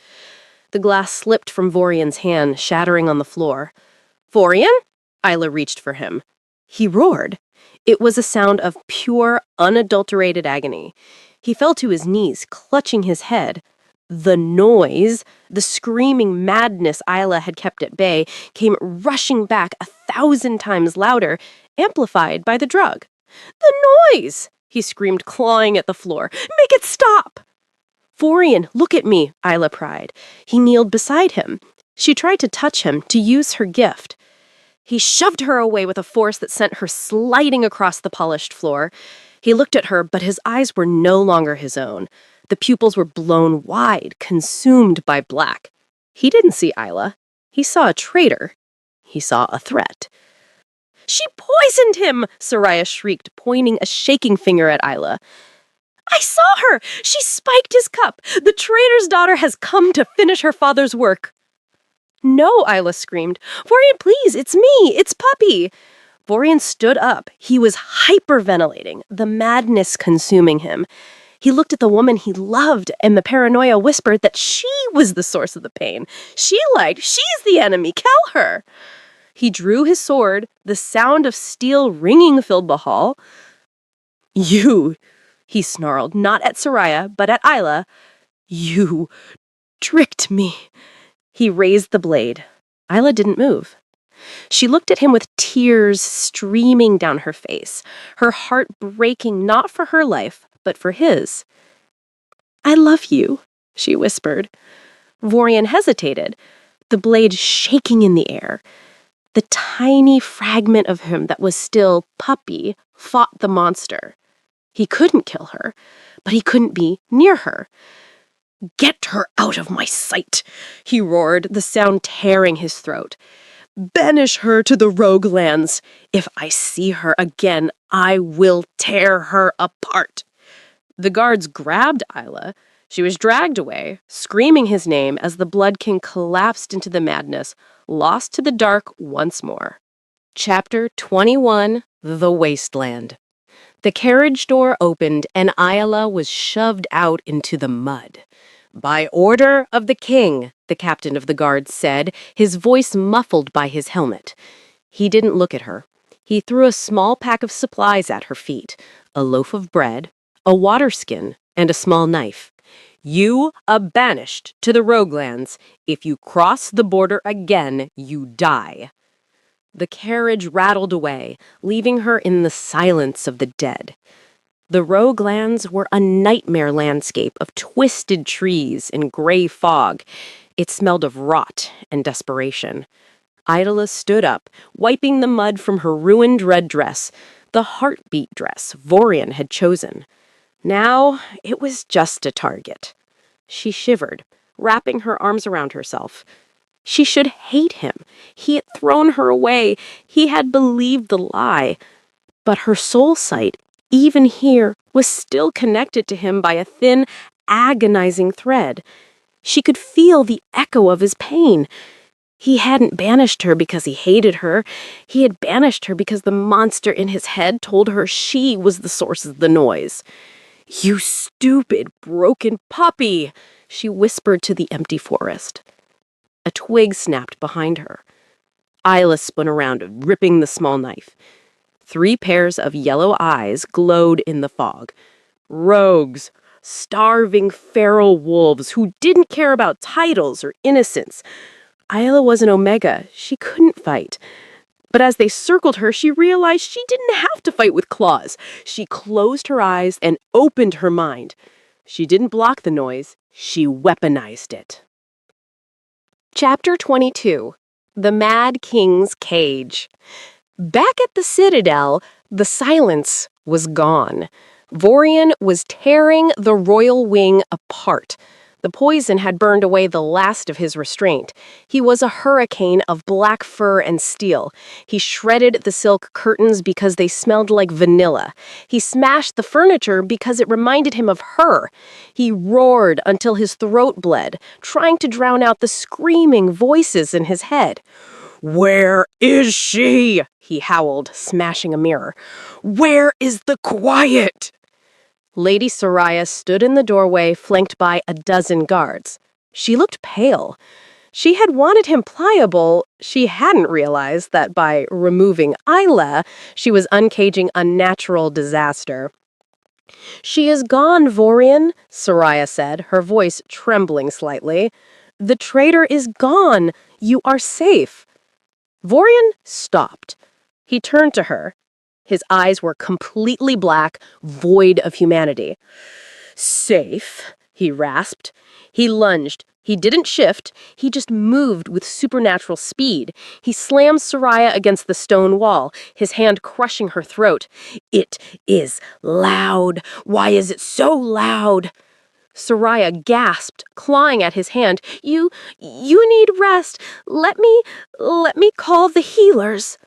The glass slipped from Vorian's hand, shattering on the floor. Vorian? Isla reached for him. He roared. It was a sound of pure, unadulterated agony. He fell to his knees, clutching his head. The noise, the screaming madness Isla had kept at bay, came rushing back 1,000 times louder, amplified by the drug. The noise! He screamed, clawing at the floor. Make it stop! Vorian, look at me, Isla cried. He kneeled beside him. She tried to touch him, to use her gift. He shoved her away with a force that sent her sliding across the polished floor. He looked at her, but his eyes were no longer his own. The pupils were blown wide, consumed by black. He didn't see Isla. He saw a traitor. He saw a threat. She poisoned him, Soraya shrieked, pointing a shaking finger at Isla. I saw her! She spiked his cup! The traitor's daughter has come to finish her father's work. No, Isla screamed. Vorian, please, it's me! It's Puppy! Vorian stood up. He was hyperventilating, the madness consuming him. He looked at the woman he loved, and the paranoia whispered that she was the source of the pain. She lied. She's the enemy. Kill her. He drew his sword. The sound of steel ringing filled the hall. You, he snarled, not at Soraya, but at Isla. You tricked me. He raised the blade. Isla didn't move. She looked at him with tears streaming down her face, her heart breaking not for her life, but for his. I love you, she whispered. Vorian hesitated, the blade shaking in the air. The tiny fragment of him that was still Puppy fought the monster. He couldn't kill her, but he couldn't be near her. Get her out of my sight, he roared, the sound tearing his throat. Banish her to the rogue lands. If I see her again, I will tear her apart. The guards grabbed Isla. She was dragged away, screaming his name as the Blood King collapsed into the madness, lost to the dark once more. Chapter 21, The Wasteland. The carriage door opened and Isla was shoved out into the mud. By order of the king, the captain of the guards said, his voice muffled by his helmet. He didn't look at her. He threw a small pack of supplies at her feet, a loaf of bread, a water skin, and a small knife. You are banished to the Roguelands. If you cross the border again, you die. The carriage rattled away, leaving her in the silence of the dead. The Roguelands were a nightmare landscape of twisted trees and gray fog. It smelled of rot and desperation. Idla stood up, wiping the mud from her ruined red dress, the heartbeat dress Vorian had chosen. Now it was just a target. She shivered, wrapping her arms around herself. She should hate him. He had thrown her away. He had believed the lie. But her soul sight, even here, was still connected to him by a thin, agonizing thread. She could feel the echo of his pain. He hadn't banished her because he hated her. He had banished her because the monster in his head told her she was the source of the noise. "You stupid, broken puppy," she whispered to the empty forest. A twig snapped behind her. Isla spun around, ripping the small knife. 3 pairs of yellow eyes glowed in the fog. Rogues, starving feral wolves who didn't care about titles or innocence. Isla was an Omega. She couldn't fight. But as they circled her, she realized she didn't have to fight with claws. She closed her eyes and opened her mind. She didn't block the noise. She weaponized it. Chapter 22. The Mad King's Cage. Back at the Citadel, the silence was gone. Vorian was tearing the royal wing apart. The poison had burned away the last of his restraint. He was a hurricane of black fur and steel. He shredded the silk curtains because they smelled like vanilla. He smashed the furniture because it reminded him of her. He roared until his throat bled, trying to drown out the screaming voices in his head. "Where is she?" he howled, smashing a mirror. "Where is the quiet?" Lady Soraya stood in the doorway, flanked by a dozen guards. She looked pale. She had wanted him pliable. She hadn't realized that by removing Isla, she was uncaging a natural disaster. "She is gone, Vorian," Soraya said, her voice trembling slightly. "The traitor is gone. You are safe." Vorian stopped. He turned to her. His eyes were completely black, void of humanity. "Safe," he rasped. He lunged. He didn't shift. He just moved with supernatural speed. He slammed Soraya against the stone wall, his hand crushing her throat. "It is loud. Why is it so loud?" Soraya gasped, clawing at his hand. You need rest. Let me call the healers."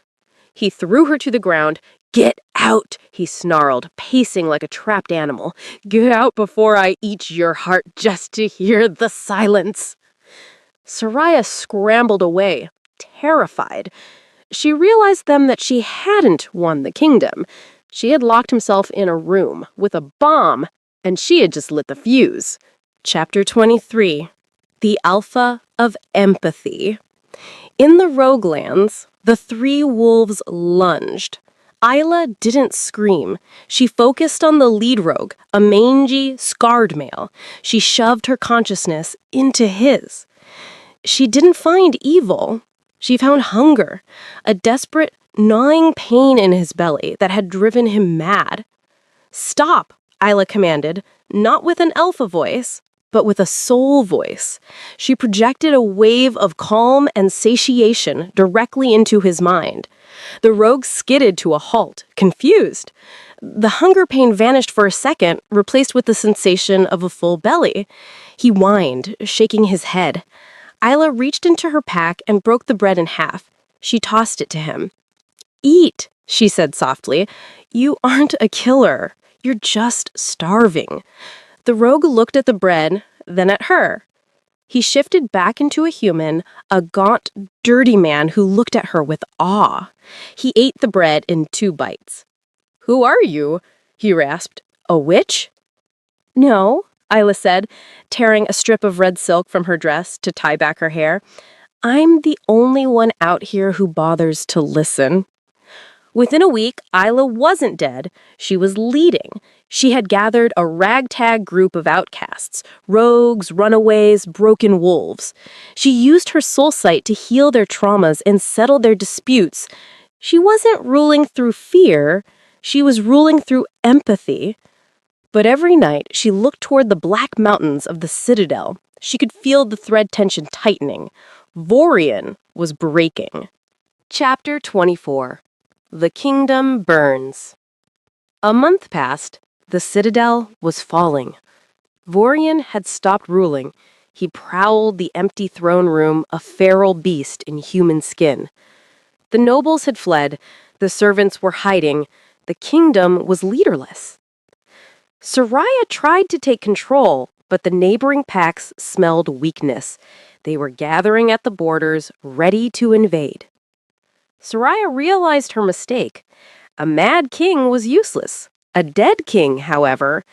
He threw her to the ground. "Get out," he snarled, pacing like a trapped animal. "Get out before I eat your heart just to hear the silence." Soraya scrambled away, terrified. She realized then that she hadn't won the kingdom. She had locked himself in a room with a bomb, and she had just lit the fuse. Chapter 23. The Alpha of Empathy. In the Roguelands, the 3 wolves lunged. Isla didn't scream. She focused on the lead rogue, a mangy, scarred male. She shoved her consciousness into his. She didn't find evil. She found hunger, a desperate, gnawing pain in his belly that had driven him mad. "Stop," Isla commanded, not with an alpha voice, but with a soul voice. She projected a wave of calm and satiation directly into his mind. The rogue skidded to a halt, confused. The hunger pain vanished for a second, replaced with the sensation of a full belly. He whined, shaking his head. Isla reached into her pack and broke the bread in half. She tossed it to him. "Eat," she said softly. "You aren't a killer. You're just starving." The rogue looked at the bread, then at her. He shifted back into a human, a gaunt, dirty man who looked at her with awe. He ate the bread in 2 bites. "Who are you?" he rasped. "A witch?" "No," Isla said, tearing a strip of red silk from her dress to tie back her hair. "I'm the only one out here who bothers to listen." Within a week, Isla wasn't dead. She was leading. She had gathered a ragtag group of outcasts, rogues, runaways, broken wolves. She used her soul sight to heal their traumas and settle their disputes. She wasn't ruling through fear. She was ruling through empathy. But every night, she looked toward the black mountains of the Citadel. She could feel the thread tension tightening. Vorian was breaking. Chapter 24. The Kingdom Burns. A month passed. The Citadel was falling. Vorian had stopped ruling. He prowled the empty throne room, a feral beast in human skin. The nobles had fled. The servants were hiding. The kingdom was leaderless. Soraya tried to take control, but the neighboring packs smelled weakness. They were gathering at the borders, ready to invade. Soraya realized her mistake. A mad king was useless. A dead king, however,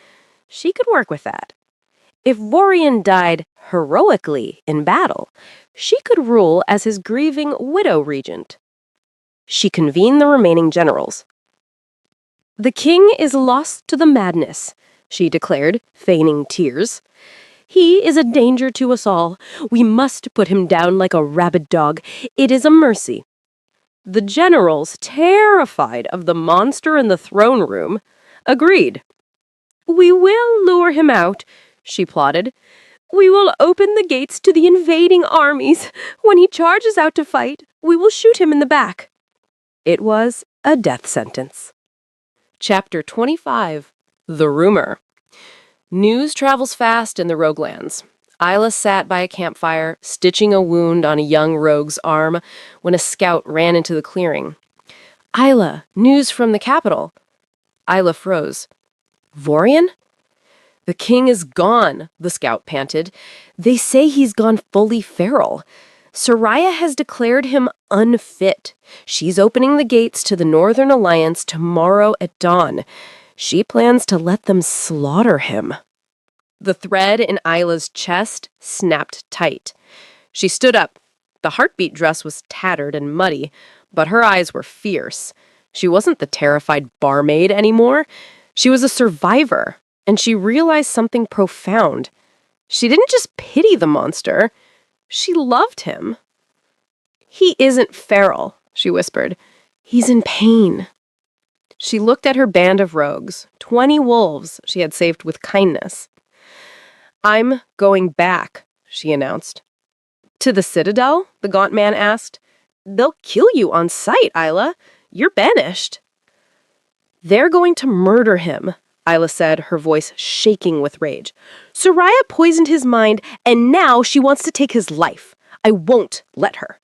she could work with that. If Vorian died heroically in battle, she could rule as his grieving widow regent. She convened the remaining generals. "The king is lost to the madness," she declared, feigning tears. "He is a danger to us all. We must put him down like a rabid dog. It is a mercy." The generals, terrified of the monster in the throne room, agreed. "We will lure him out," she plotted. "We will open the gates to the invading armies. When he charges out to fight, we will shoot him in the back." It was a death sentence. Chapter 25. The Rumor. News travels fast in the Roguelands. Isla sat by a campfire, stitching a wound on a young rogue's arm, when a scout ran into the clearing. "Isla, news from the capital." Isla froze. "Vorian?" "The king is gone," the scout panted. "They say he's gone fully feral. Soraya has declared him unfit. She's opening the gates to the Northern Alliance tomorrow at dawn. She plans to let them slaughter him." The thread in Isla's chest snapped tight. She stood up. The heartbeat dress was tattered and muddy, but her eyes were fierce. She wasn't the terrified barmaid anymore. She was a survivor, and she realized something profound. She didn't just pity the monster. She loved him. "He isn't feral," she whispered. "He's in pain." She looked at her band of rogues, 20 wolves she had saved with kindness. "I'm going back," she announced. "To the Citadel?" the gaunt man asked. "They'll kill you on sight, Isla. You're banished." "They're going to murder him," Isla said, her voice shaking with rage. "Soraya poisoned his mind, and now she wants to take his life. I won't let her."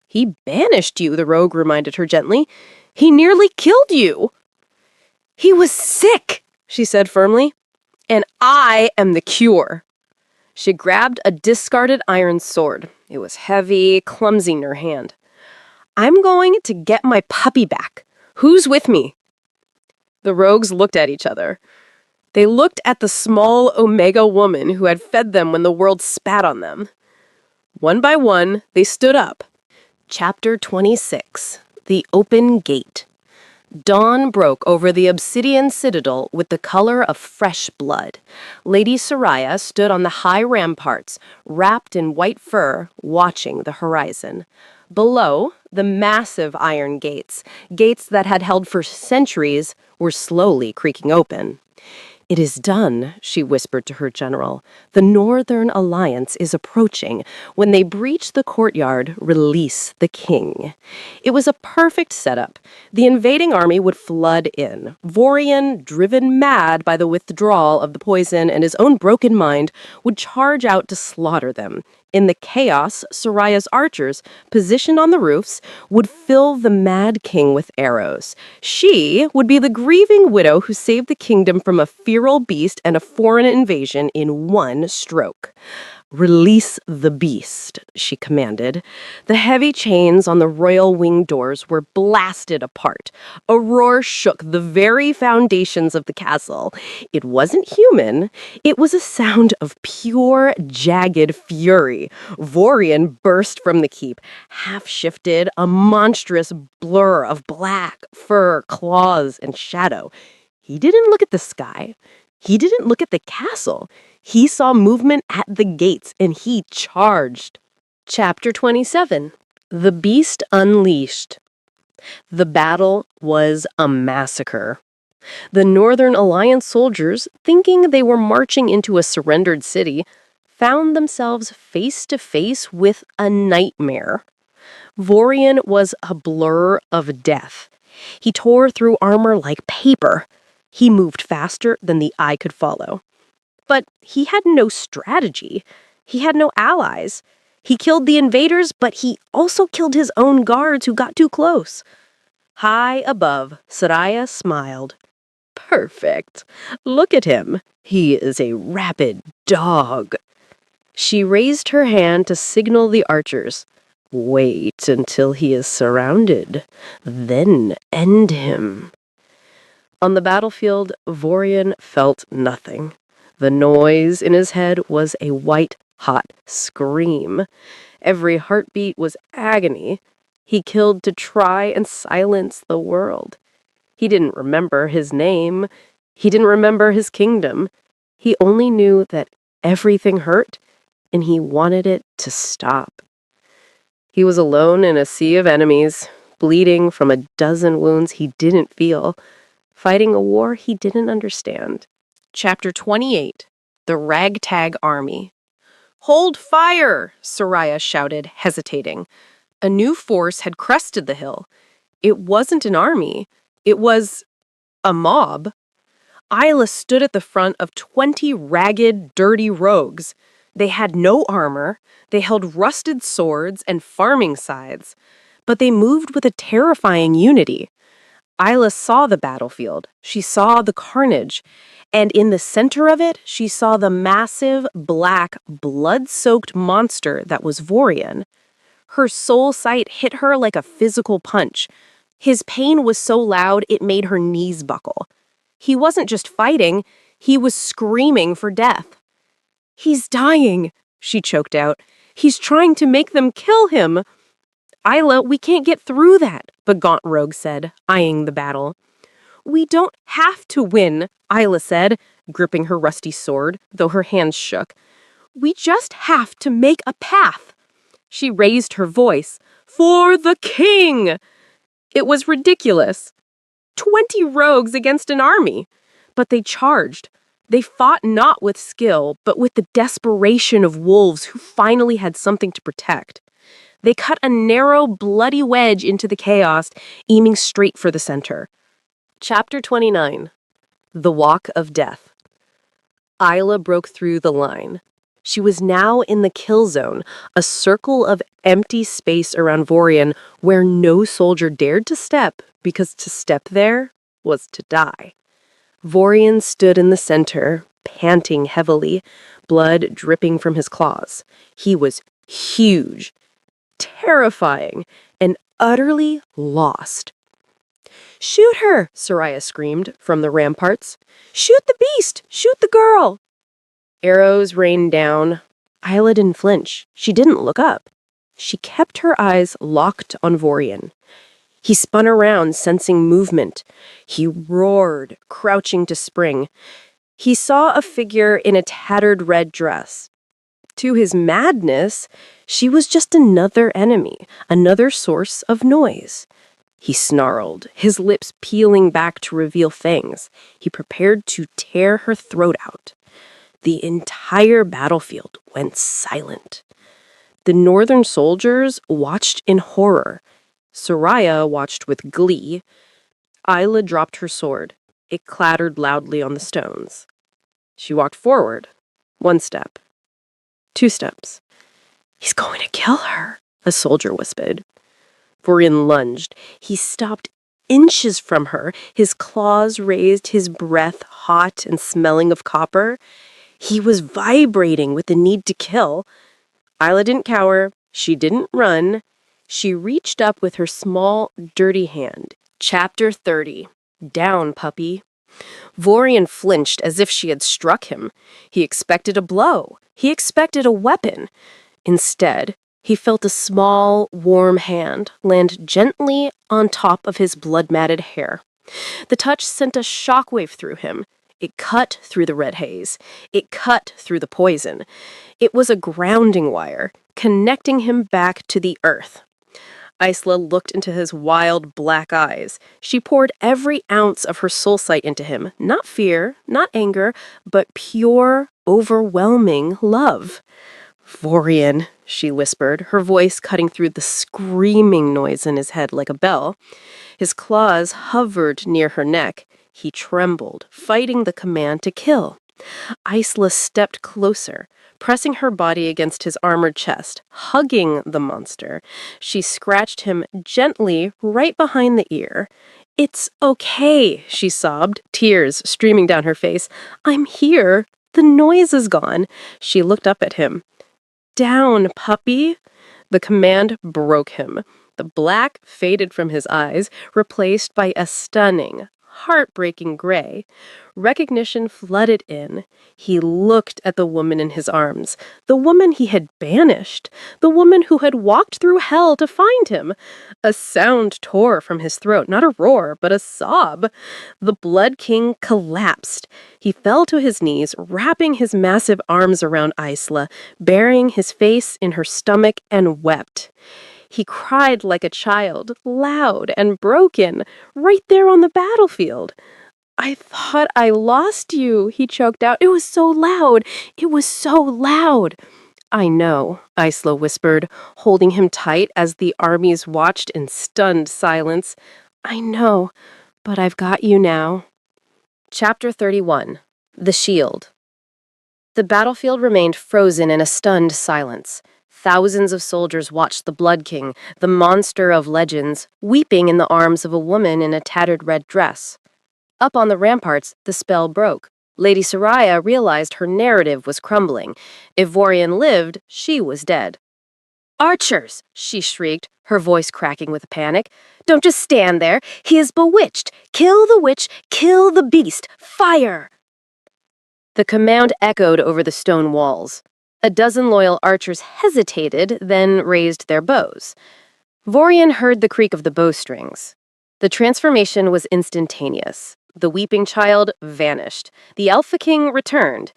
"He banished you," the rogue reminded her gently. "He nearly killed you." "He was sick," she said firmly. "And I am the cure." She grabbed a discarded iron sword. It was heavy, clumsy in her hand. "I'm going to get my puppy back. Who's with me?" The rogues looked at each other. They looked at the small Omega woman who had fed them when the world spat on them. One by one, they stood up. Chapter 26. The Open Gate. Dawn broke over the obsidian citadel with the color of fresh blood. Lady Soraya stood on the high ramparts, wrapped in white fur, watching the horizon. Below, the massive iron gates that had held for centuries, were slowly creaking open. "It is done," she whispered to her general. "The Northern Alliance is approaching. When they breach the courtyard, release the king." It was a perfect setup. The invading army would flood in. Vorian, driven mad by the withdrawal of the poison and his own broken mind, would charge out to slaughter them. In the chaos, Soraya's archers, positioned on the roofs, would fill the mad king with arrows. She would be the grieving widow who saved the kingdom from a feral beast and a foreign invasion in one stroke. "Release the beast," she commanded. The heavy chains on the royal wing doors were blasted apart. A roar shook the very foundations of the castle. It wasn't human. It was a sound of pure, jagged fury. Vorian burst from the keep, half-shifted, a monstrous blur of black, fur, claws, and shadow. He didn't look at the sky. He didn't look at the castle. He saw movement at the gates, and he charged. Chapter 27. The Beast Unleashed. The battle was a massacre. The Northern Alliance soldiers, thinking they were marching into a surrendered city, found themselves face to face with a nightmare. Vorian was a blur of death. He tore through armor like paper. He moved faster than the eye could follow. But he had no strategy. He had no allies. He killed the invaders, but he also killed his own guards who got too close. High above, Soraya smiled. Perfect. Look at him. He is a rabid dog. She raised her hand to signal the archers. Wait until he is surrounded, then end him. On the battlefield, Vorian felt nothing. The noise in his head was a white-hot scream. Every heartbeat was agony. He killed to try and silence the world. He didn't remember his name. He didn't remember his kingdom. He only knew that everything hurt, and he wanted it to stop. He was alone in a sea of enemies, bleeding from a dozen wounds he didn't feel, fighting a war he didn't understand. Chapter 28. The Ragtag Army. "Hold fire!" Soraya shouted, hesitating. A new force had crested the hill. It wasn't an army. It was a mob. Isla stood at the front of 20 ragged, dirty rogues. They had no armor. They held rusted swords and farming scythes. But they moved with a terrifying unity. Isla saw the battlefield. She saw the carnage. And in the center of it, she saw the massive, black, blood-soaked monster that was Vorian. Her soul sight hit her like a physical punch. His pain was so loud it made her knees buckle. He wasn't just fighting, he was screaming for death. "He's dying," she choked out. "He's trying to make them kill him." "Isla, we can't get through that," the gaunt rogue said, eyeing the battle. "We don't have to win," Isla said, gripping her rusty sword, though her hands shook. "We just have to make a path." She raised her voice. "For the king!" It was ridiculous. 20 rogues against an army. But they charged. They fought not with skill, but with the desperation of wolves who finally had something to protect. They cut a narrow, bloody wedge into the chaos, aiming straight for the center. Chapter 29. The Walk of Death. Isla broke through the line. She was now in the kill zone, a circle of empty space around Vorian where no soldier dared to step, because to step there was to die. Vorian stood in the center, panting heavily, blood dripping from his claws. He was huge, terrifying, and utterly lost. "Shoot her!" Soraya screamed from the ramparts. "Shoot the beast! Shoot the girl!" Arrows rained down. Isla didn't flinch. She didn't look up. She kept her eyes locked on Vorian. He spun around, sensing movement. He roared, crouching to spring. He saw a figure in a tattered red dress. To his madness, she was just another enemy, another source of noise. He snarled, his lips peeling back to reveal fangs. He prepared to tear her throat out. The entire battlefield went silent. The northern soldiers watched in horror. Soraya watched with glee. Isla dropped her sword. It clattered loudly on the stones. She walked forward. 1 step. 2 steps. "He's going to kill her," a soldier whispered. Vorian lunged. He stopped inches from her, his claws raised, his breath hot and smelling of copper. He was vibrating with the need to kill. Isla didn't cower. She didn't run. She reached up with her small, dirty hand. Chapter 30. Down, puppy. Vorian flinched as if she had struck him. He expected a blow. He expected a weapon. Instead, he felt a small, warm hand land gently on top of his blood-matted hair. The touch sent a shockwave through him. It cut through the red haze. It cut through the poison. It was a grounding wire, connecting him back to the earth. Isla looked into his wild, black eyes. She poured every ounce of her soul sight into him. Not fear, not anger, but pure, overwhelming love. "Vorian," she whispered, her voice cutting through the screaming noise in his head like a bell. His claws hovered near her neck. He trembled, fighting the command to kill. Isla stepped closer, pressing her body against his armored chest, hugging the monster. She scratched him gently right behind the ear. "It's okay," she sobbed, tears streaming down her face. "I'm here. The noise is gone." She looked up at him. "Down, puppy." The command broke him. The black faded from his eyes, replaced by a stunning, heartbreaking gray. Recognition flooded in. He looked at the woman in his arms, the woman he had banished, the woman who had walked through hell to find him. A sound tore from his throat, not a roar, but a sob. The Blood King collapsed. He fell to his knees, wrapping his massive arms around Isla, burying his face in her stomach, and wept. He cried like a child, loud and broken, right there on the battlefield. "I thought I lost you," he choked out. "It was so loud. It was so loud." "I know," Isla whispered, holding him tight as the armies watched in stunned silence. "I know, but I've got you now." Chapter 31. The Shield. The battlefield remained frozen in a stunned silence. Thousands of soldiers watched the Blood King, the monster of legends, weeping in the arms of a woman in a tattered red dress. Up on the ramparts, the spell broke. Lady Soraya realized her narrative was crumbling. If Vorian lived, she was dead. "Archers!" she shrieked, her voice cracking with panic. "Don't just stand there. He is bewitched. Kill the witch, kill the beast. Fire!" The command echoed over the stone walls. A dozen loyal archers hesitated, then raised their bows. Vorian heard the creak of the bowstrings. The transformation was instantaneous. The weeping child vanished. The Alpha King returned.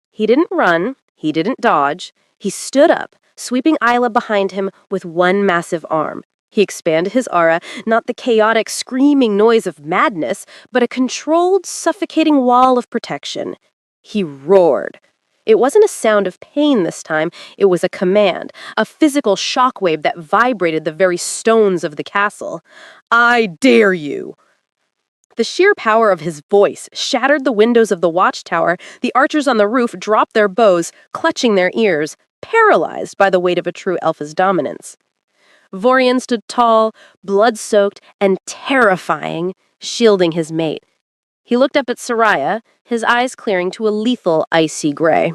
He didn't run. He didn't dodge. He stood up, sweeping Isla behind him with one massive arm. He expanded his aura, not the chaotic, screaming noise of madness, but a controlled, suffocating wall of protection. He roared. It wasn't a sound of pain this time. It was a command, a physical shockwave that vibrated the very stones of the castle. "I dare you!" The sheer power of his voice shattered the windows of the watchtower. The archers on the roof dropped their bows, clutching their ears, paralyzed by the weight of a true elf's dominance. Vorian stood tall, blood-soaked, and terrifying, shielding his mate. He looked up at Soraya, his eyes clearing to a lethal, icy gray.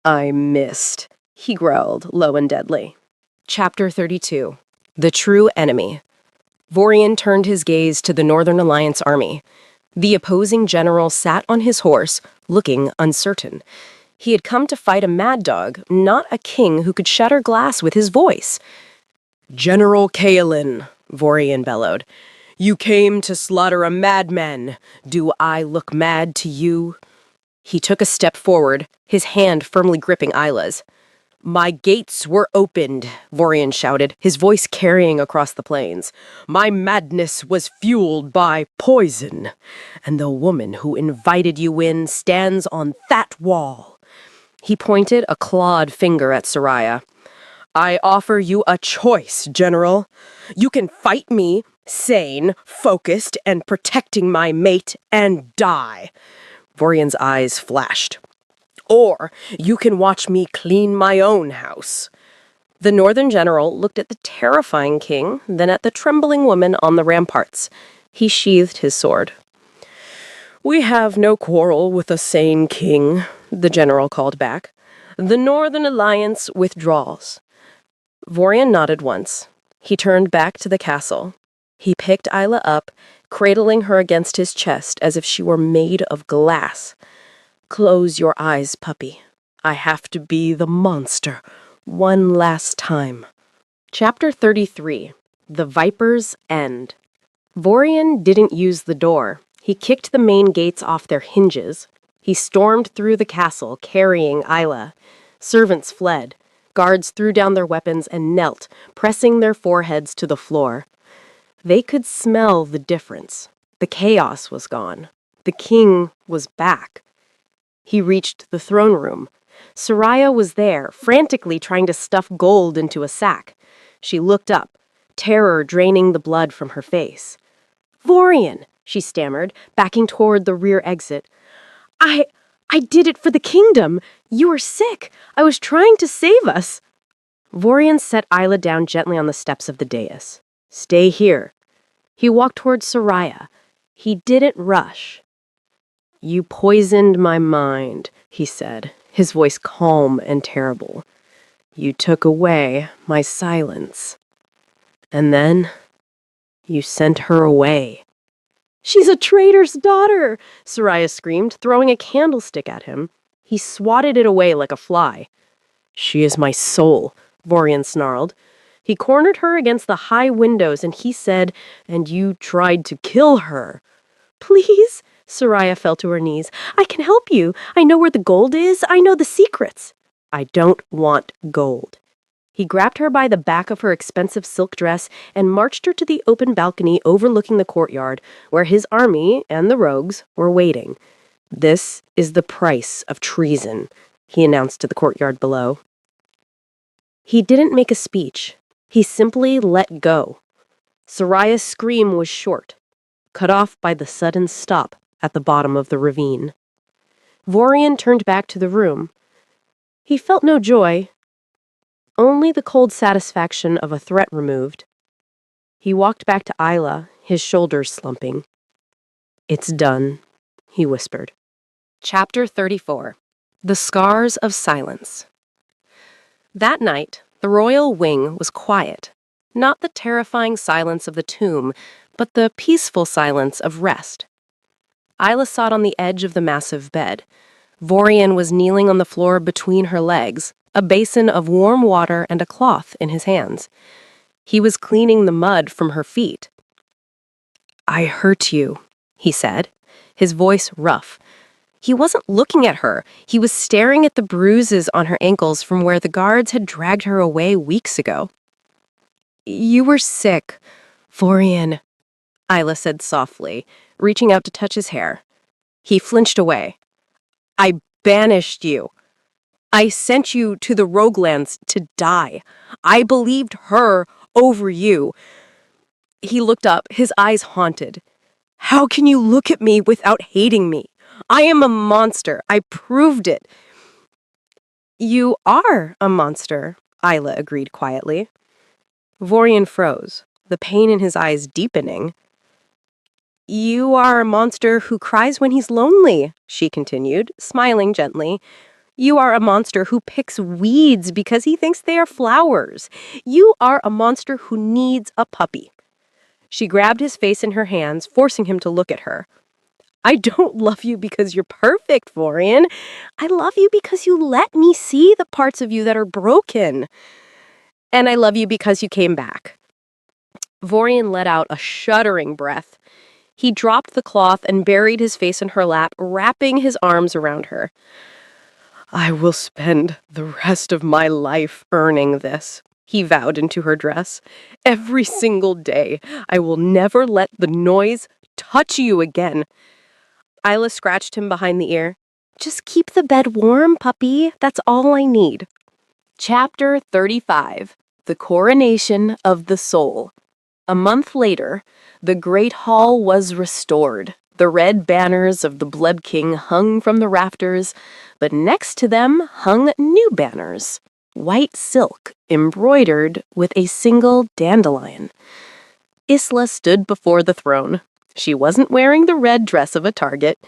"I missed," he growled, low and deadly. Chapter 32. The True Enemy. Vorian turned his gaze to the Northern Alliance army. The opposing general sat on his horse, looking uncertain. He had come to fight a mad dog, not a king who could shatter glass with his voice. "General Kaelin," Vorian bellowed. "You came to slaughter a madman. Do I look mad to you?" He took a step forward, his hand firmly gripping Isla's. "My gates were opened," Vorian shouted, his voice carrying across the plains. "My madness was fueled by poison, and the woman who invited you in stands on that wall." He pointed a clawed finger at Soraya. "I offer you a choice, General. You can fight me, sane, focused, and protecting my mate, and die." Vorian's eyes flashed. "Or you can watch me clean my own house." The Northern General looked at the terrifying king, then at the trembling woman on the ramparts. He sheathed his sword. "We have no quarrel with a sane king," the general called back. "The Northern Alliance withdraws." Vorian nodded once. He turned back to the castle. He picked Isla up, cradling her against his chest as if she were made of glass. "Close your eyes, puppy. I have to be the monster one last time." Chapter 33. The Viper's End. Vorian didn't use the door. He kicked the main gates off their hinges. He stormed through the castle, carrying Isla. Servants fled. Guards threw down their weapons and knelt, pressing their foreheads to the floor. They could smell the difference. The chaos was gone. The king was back. He reached the throne room. Soraya was there, frantically trying to stuff gold into a sack. She looked up, terror draining the blood from her face. "Vorian," she stammered, backing toward the rear exit. I did it for the kingdom. You were sick. I was trying to save us." Vorian set Isla down gently on the steps of the dais. "Stay here." He walked toward Soraya. He didn't rush. "You poisoned my mind," he said, his voice calm and terrible. "You took away my silence. And then you sent her away." "She's a traitor's daughter!" Soraya screamed, throwing a candlestick at him. He swatted it away like a fly. "She is my soul," Vorian snarled. He cornered her against the high windows and he said, "And you tried to kill her." "Please?" Soraya fell to her knees. "I can help you. I know where the gold is. I know the secrets." "I don't want gold." He grabbed her by the back of her expensive silk dress and marched her to the open balcony overlooking the courtyard, where his army and the rogues were waiting. "This is the price of treason," he announced to the courtyard below. He didn't make a speech. He simply let go. Soraya's scream was short, cut off by the sudden stop at the bottom of the ravine. Vorian turned back to the room. He felt no joy, only the cold satisfaction of a threat removed. He walked back to Isla, his shoulders slumping. "It's done," he whispered. Chapter 34. The Scars of Silence. That night, the royal wing was quiet. Not the terrifying silence of the tomb, but the peaceful silence of rest. Isla sat on the edge of the massive bed. Vorian was kneeling on the floor between her legs, a basin of warm water and a cloth in his hands. He was cleaning the mud from her feet. "I hurt you," he said, his voice rough. He wasn't looking at her. He was staring at the bruises on her ankles from where the guards had dragged her away weeks ago. "You were sick, Vorian," Isla said softly, reaching out to touch his hair. He flinched away. "I banished you. I sent you to the Roguelands to die. I believed her over you." He looked up, his eyes haunted. "How can you look at me without hating me? I am a monster. I proved it." "You are a monster," Isla agreed quietly. Vorian froze, the pain in his eyes deepening. "You are a monster who cries when he's lonely," she continued, smiling gently. "You are a monster who picks weeds because he thinks they are flowers. You are a monster who needs a puppy." She grabbed his face in her hands, forcing him to look at her. "I don't love you because you're perfect, Vorian. I love you because you let me see the parts of you that are broken. And I love you because you came back." Vorian let out a shuddering breath. He dropped the cloth and buried his face in her lap, wrapping his arms around her. "I will spend the rest of my life earning this," he vowed into her dress. "Every single day. I will never let the noise touch you again." Isla scratched him behind the ear. "Just keep the bed warm, puppy. That's all I need." Chapter 35. The Coronation of the Soul. A month later, the Great Hall was restored. The red banners of the Blood King hung from the rafters, but next to them hung new banners, white silk embroidered with a single dandelion. Isla stood before the throne. She wasn't wearing the red dress of a target.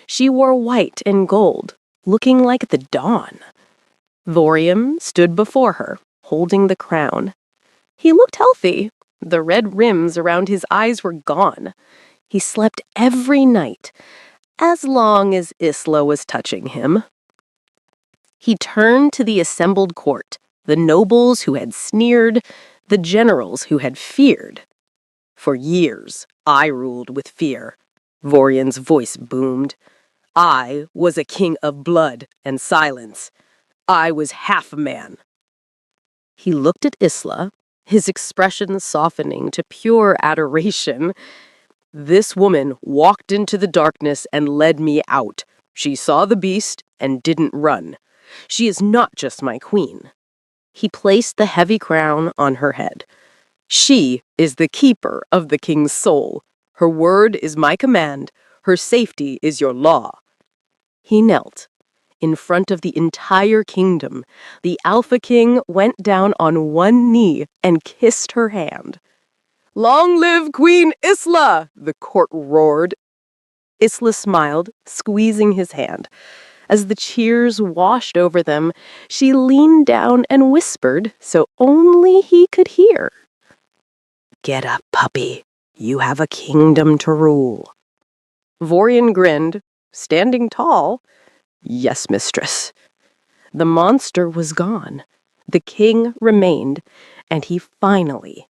She wore white and gold, looking like the dawn. Vorian stood before her, holding the crown. He looked healthy. The red rims around his eyes were gone. He slept every night, as long as Isla was touching him. He turned to the assembled court, the nobles who had sneered, the generals who had feared. For years, I ruled with fear. Vorian's voice boomed. I was a king of blood and silence. I was half a man. He looked at Isla, his expression softening to pure adoration. This woman walked into the darkness and led me out. She saw the beast and didn't run. She is not just my queen. He placed the heavy crown on her head. She is the keeper of the king's soul. Her word is my command. Her safety is your law. He knelt. In front of the entire kingdom, the Alpha King went down on one knee and kissed her hand. "Long live Queen Isla!" the court roared. Isla smiled, squeezing his hand. As the cheers washed over them, she leaned down and whispered so only he could hear. "Get up, puppy. You have a kingdom to rule." Vorian grinned, standing tall. "Yes, mistress." The monster was gone. The king remained, and he finally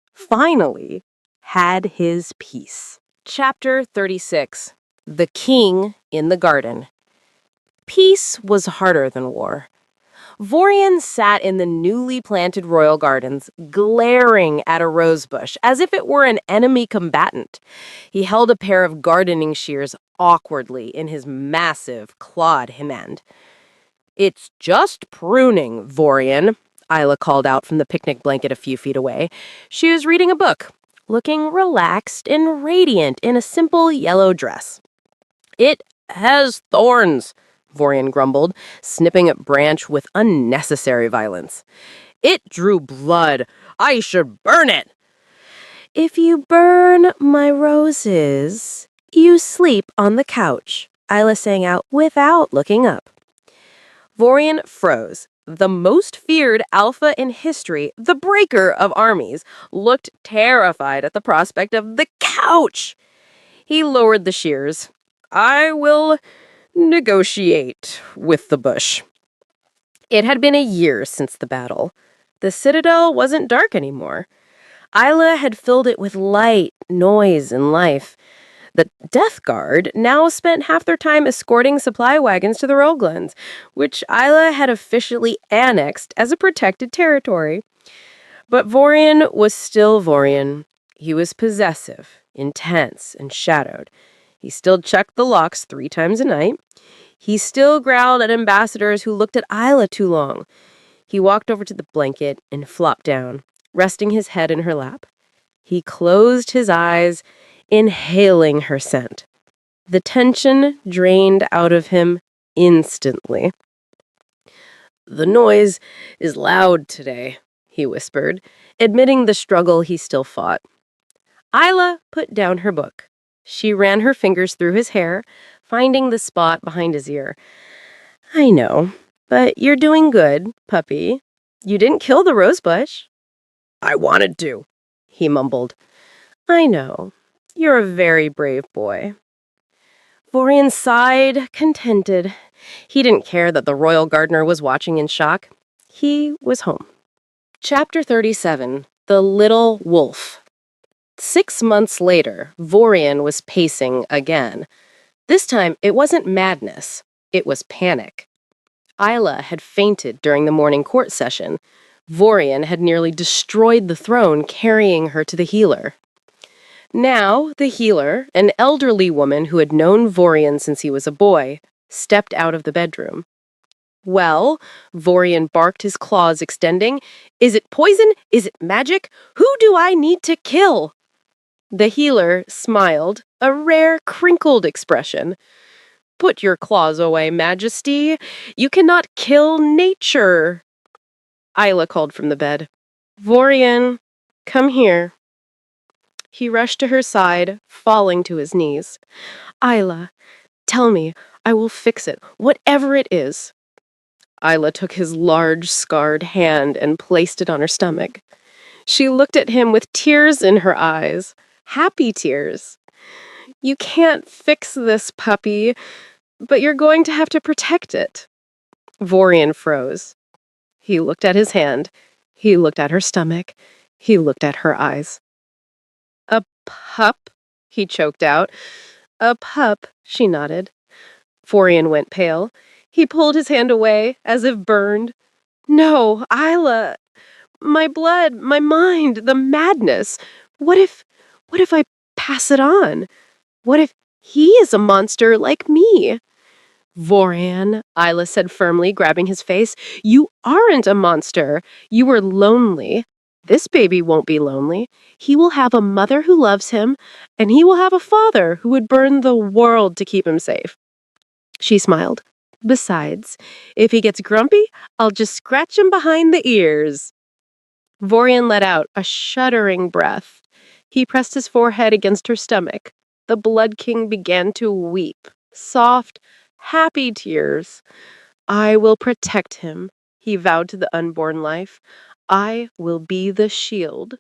had his peace. Chapter 36. The King in the Garden. Peace was harder than war. Vorian sat in the newly planted royal gardens, glaring at a rosebush as if it were an enemy combatant. He held a pair of gardening shears awkwardly in his massive, clawed hand. "It's just pruning, Vorian," Isla called out from the picnic blanket a few feet away. She was reading a book, looking relaxed and radiant in a simple yellow dress. "It has thorns," Vorian grumbled, snipping a branch with unnecessary violence. "It drew blood. I should burn it." "If you burn my roses, you sleep on the couch," Isla sang out without looking up. Vorian froze. The most feared alpha in history, the breaker of armies, looked terrified at the prospect of the couch. He lowered the shears. "I will negotiate with the bush." It had been a year since the battle. The citadel wasn't dark anymore. Isla had filled it with light, noise, and life. The Death Guard now spent half their time escorting supply wagons to the Roglans, which Isla had officially annexed as a protected territory. But Vorian was still Vorian. He was possessive, intense, and shadowed. He still checked the locks 3 times a night. He still growled at ambassadors who looked at Isla too long. He walked over to the blanket and flopped down, resting his head in her lap. He closed his eyes, inhaling her scent. The tension drained out of him instantly. "The noise is loud today," he whispered, admitting the struggle he still fought. Isla put down her book. She ran her fingers through his hair, finding the spot behind his ear. "I know, but you're doing good, puppy. You didn't kill the rosebush." "I wanted to," he mumbled. "I know. You're a very brave boy." Vorian sighed, contented. He didn't care that the royal gardener was watching in shock. He was home. Chapter 37. The Little Wolf. 6 months later, Vorian was pacing again. This time, it wasn't madness. It was panic. Isla had fainted during the morning court session. Vorian had nearly destroyed the throne, carrying her to the healer. Now, the healer, an elderly woman who had known Vorian since he was a boy, stepped out of the bedroom. "Well," Vorian barked, his claws extending, "is it poison? Is it magic? Who do I need to kill?" The healer smiled, a rare, crinkled expression. "Put your claws away, Majesty. You cannot kill nature." Isla called from the bed. "Vorian, come here." He rushed to her side, falling to his knees. Isla, tell me, I will fix it, whatever it is. Isla took his large, scarred hand and placed it on her stomach. She looked at him with tears in her eyes, happy tears. You can't fix this, puppy, but you're going to have to protect it. Vorian froze. He looked at his hand. He looked at her stomach. He looked at her eyes. A pup? He choked out. A pup, she nodded. Vorian went pale. He pulled his hand away, as if burned. No, Isla, my blood, my mind, the madness. What if I pass it on? What if he is a monster like me? Vorian, Isla said firmly, grabbing his face, you aren't a monster. You were lonely. This baby won't be lonely. He will have a mother who loves him, and he will have a father who would burn the world to keep him safe. She smiled. Besides, if he gets grumpy, I'll just scratch him behind the ears. Vorian let out a shuddering breath. He pressed his forehead against her stomach. The Blood King began to weep, soft, happy tears. I will protect him, he vowed to the unborn life. I will be the shield.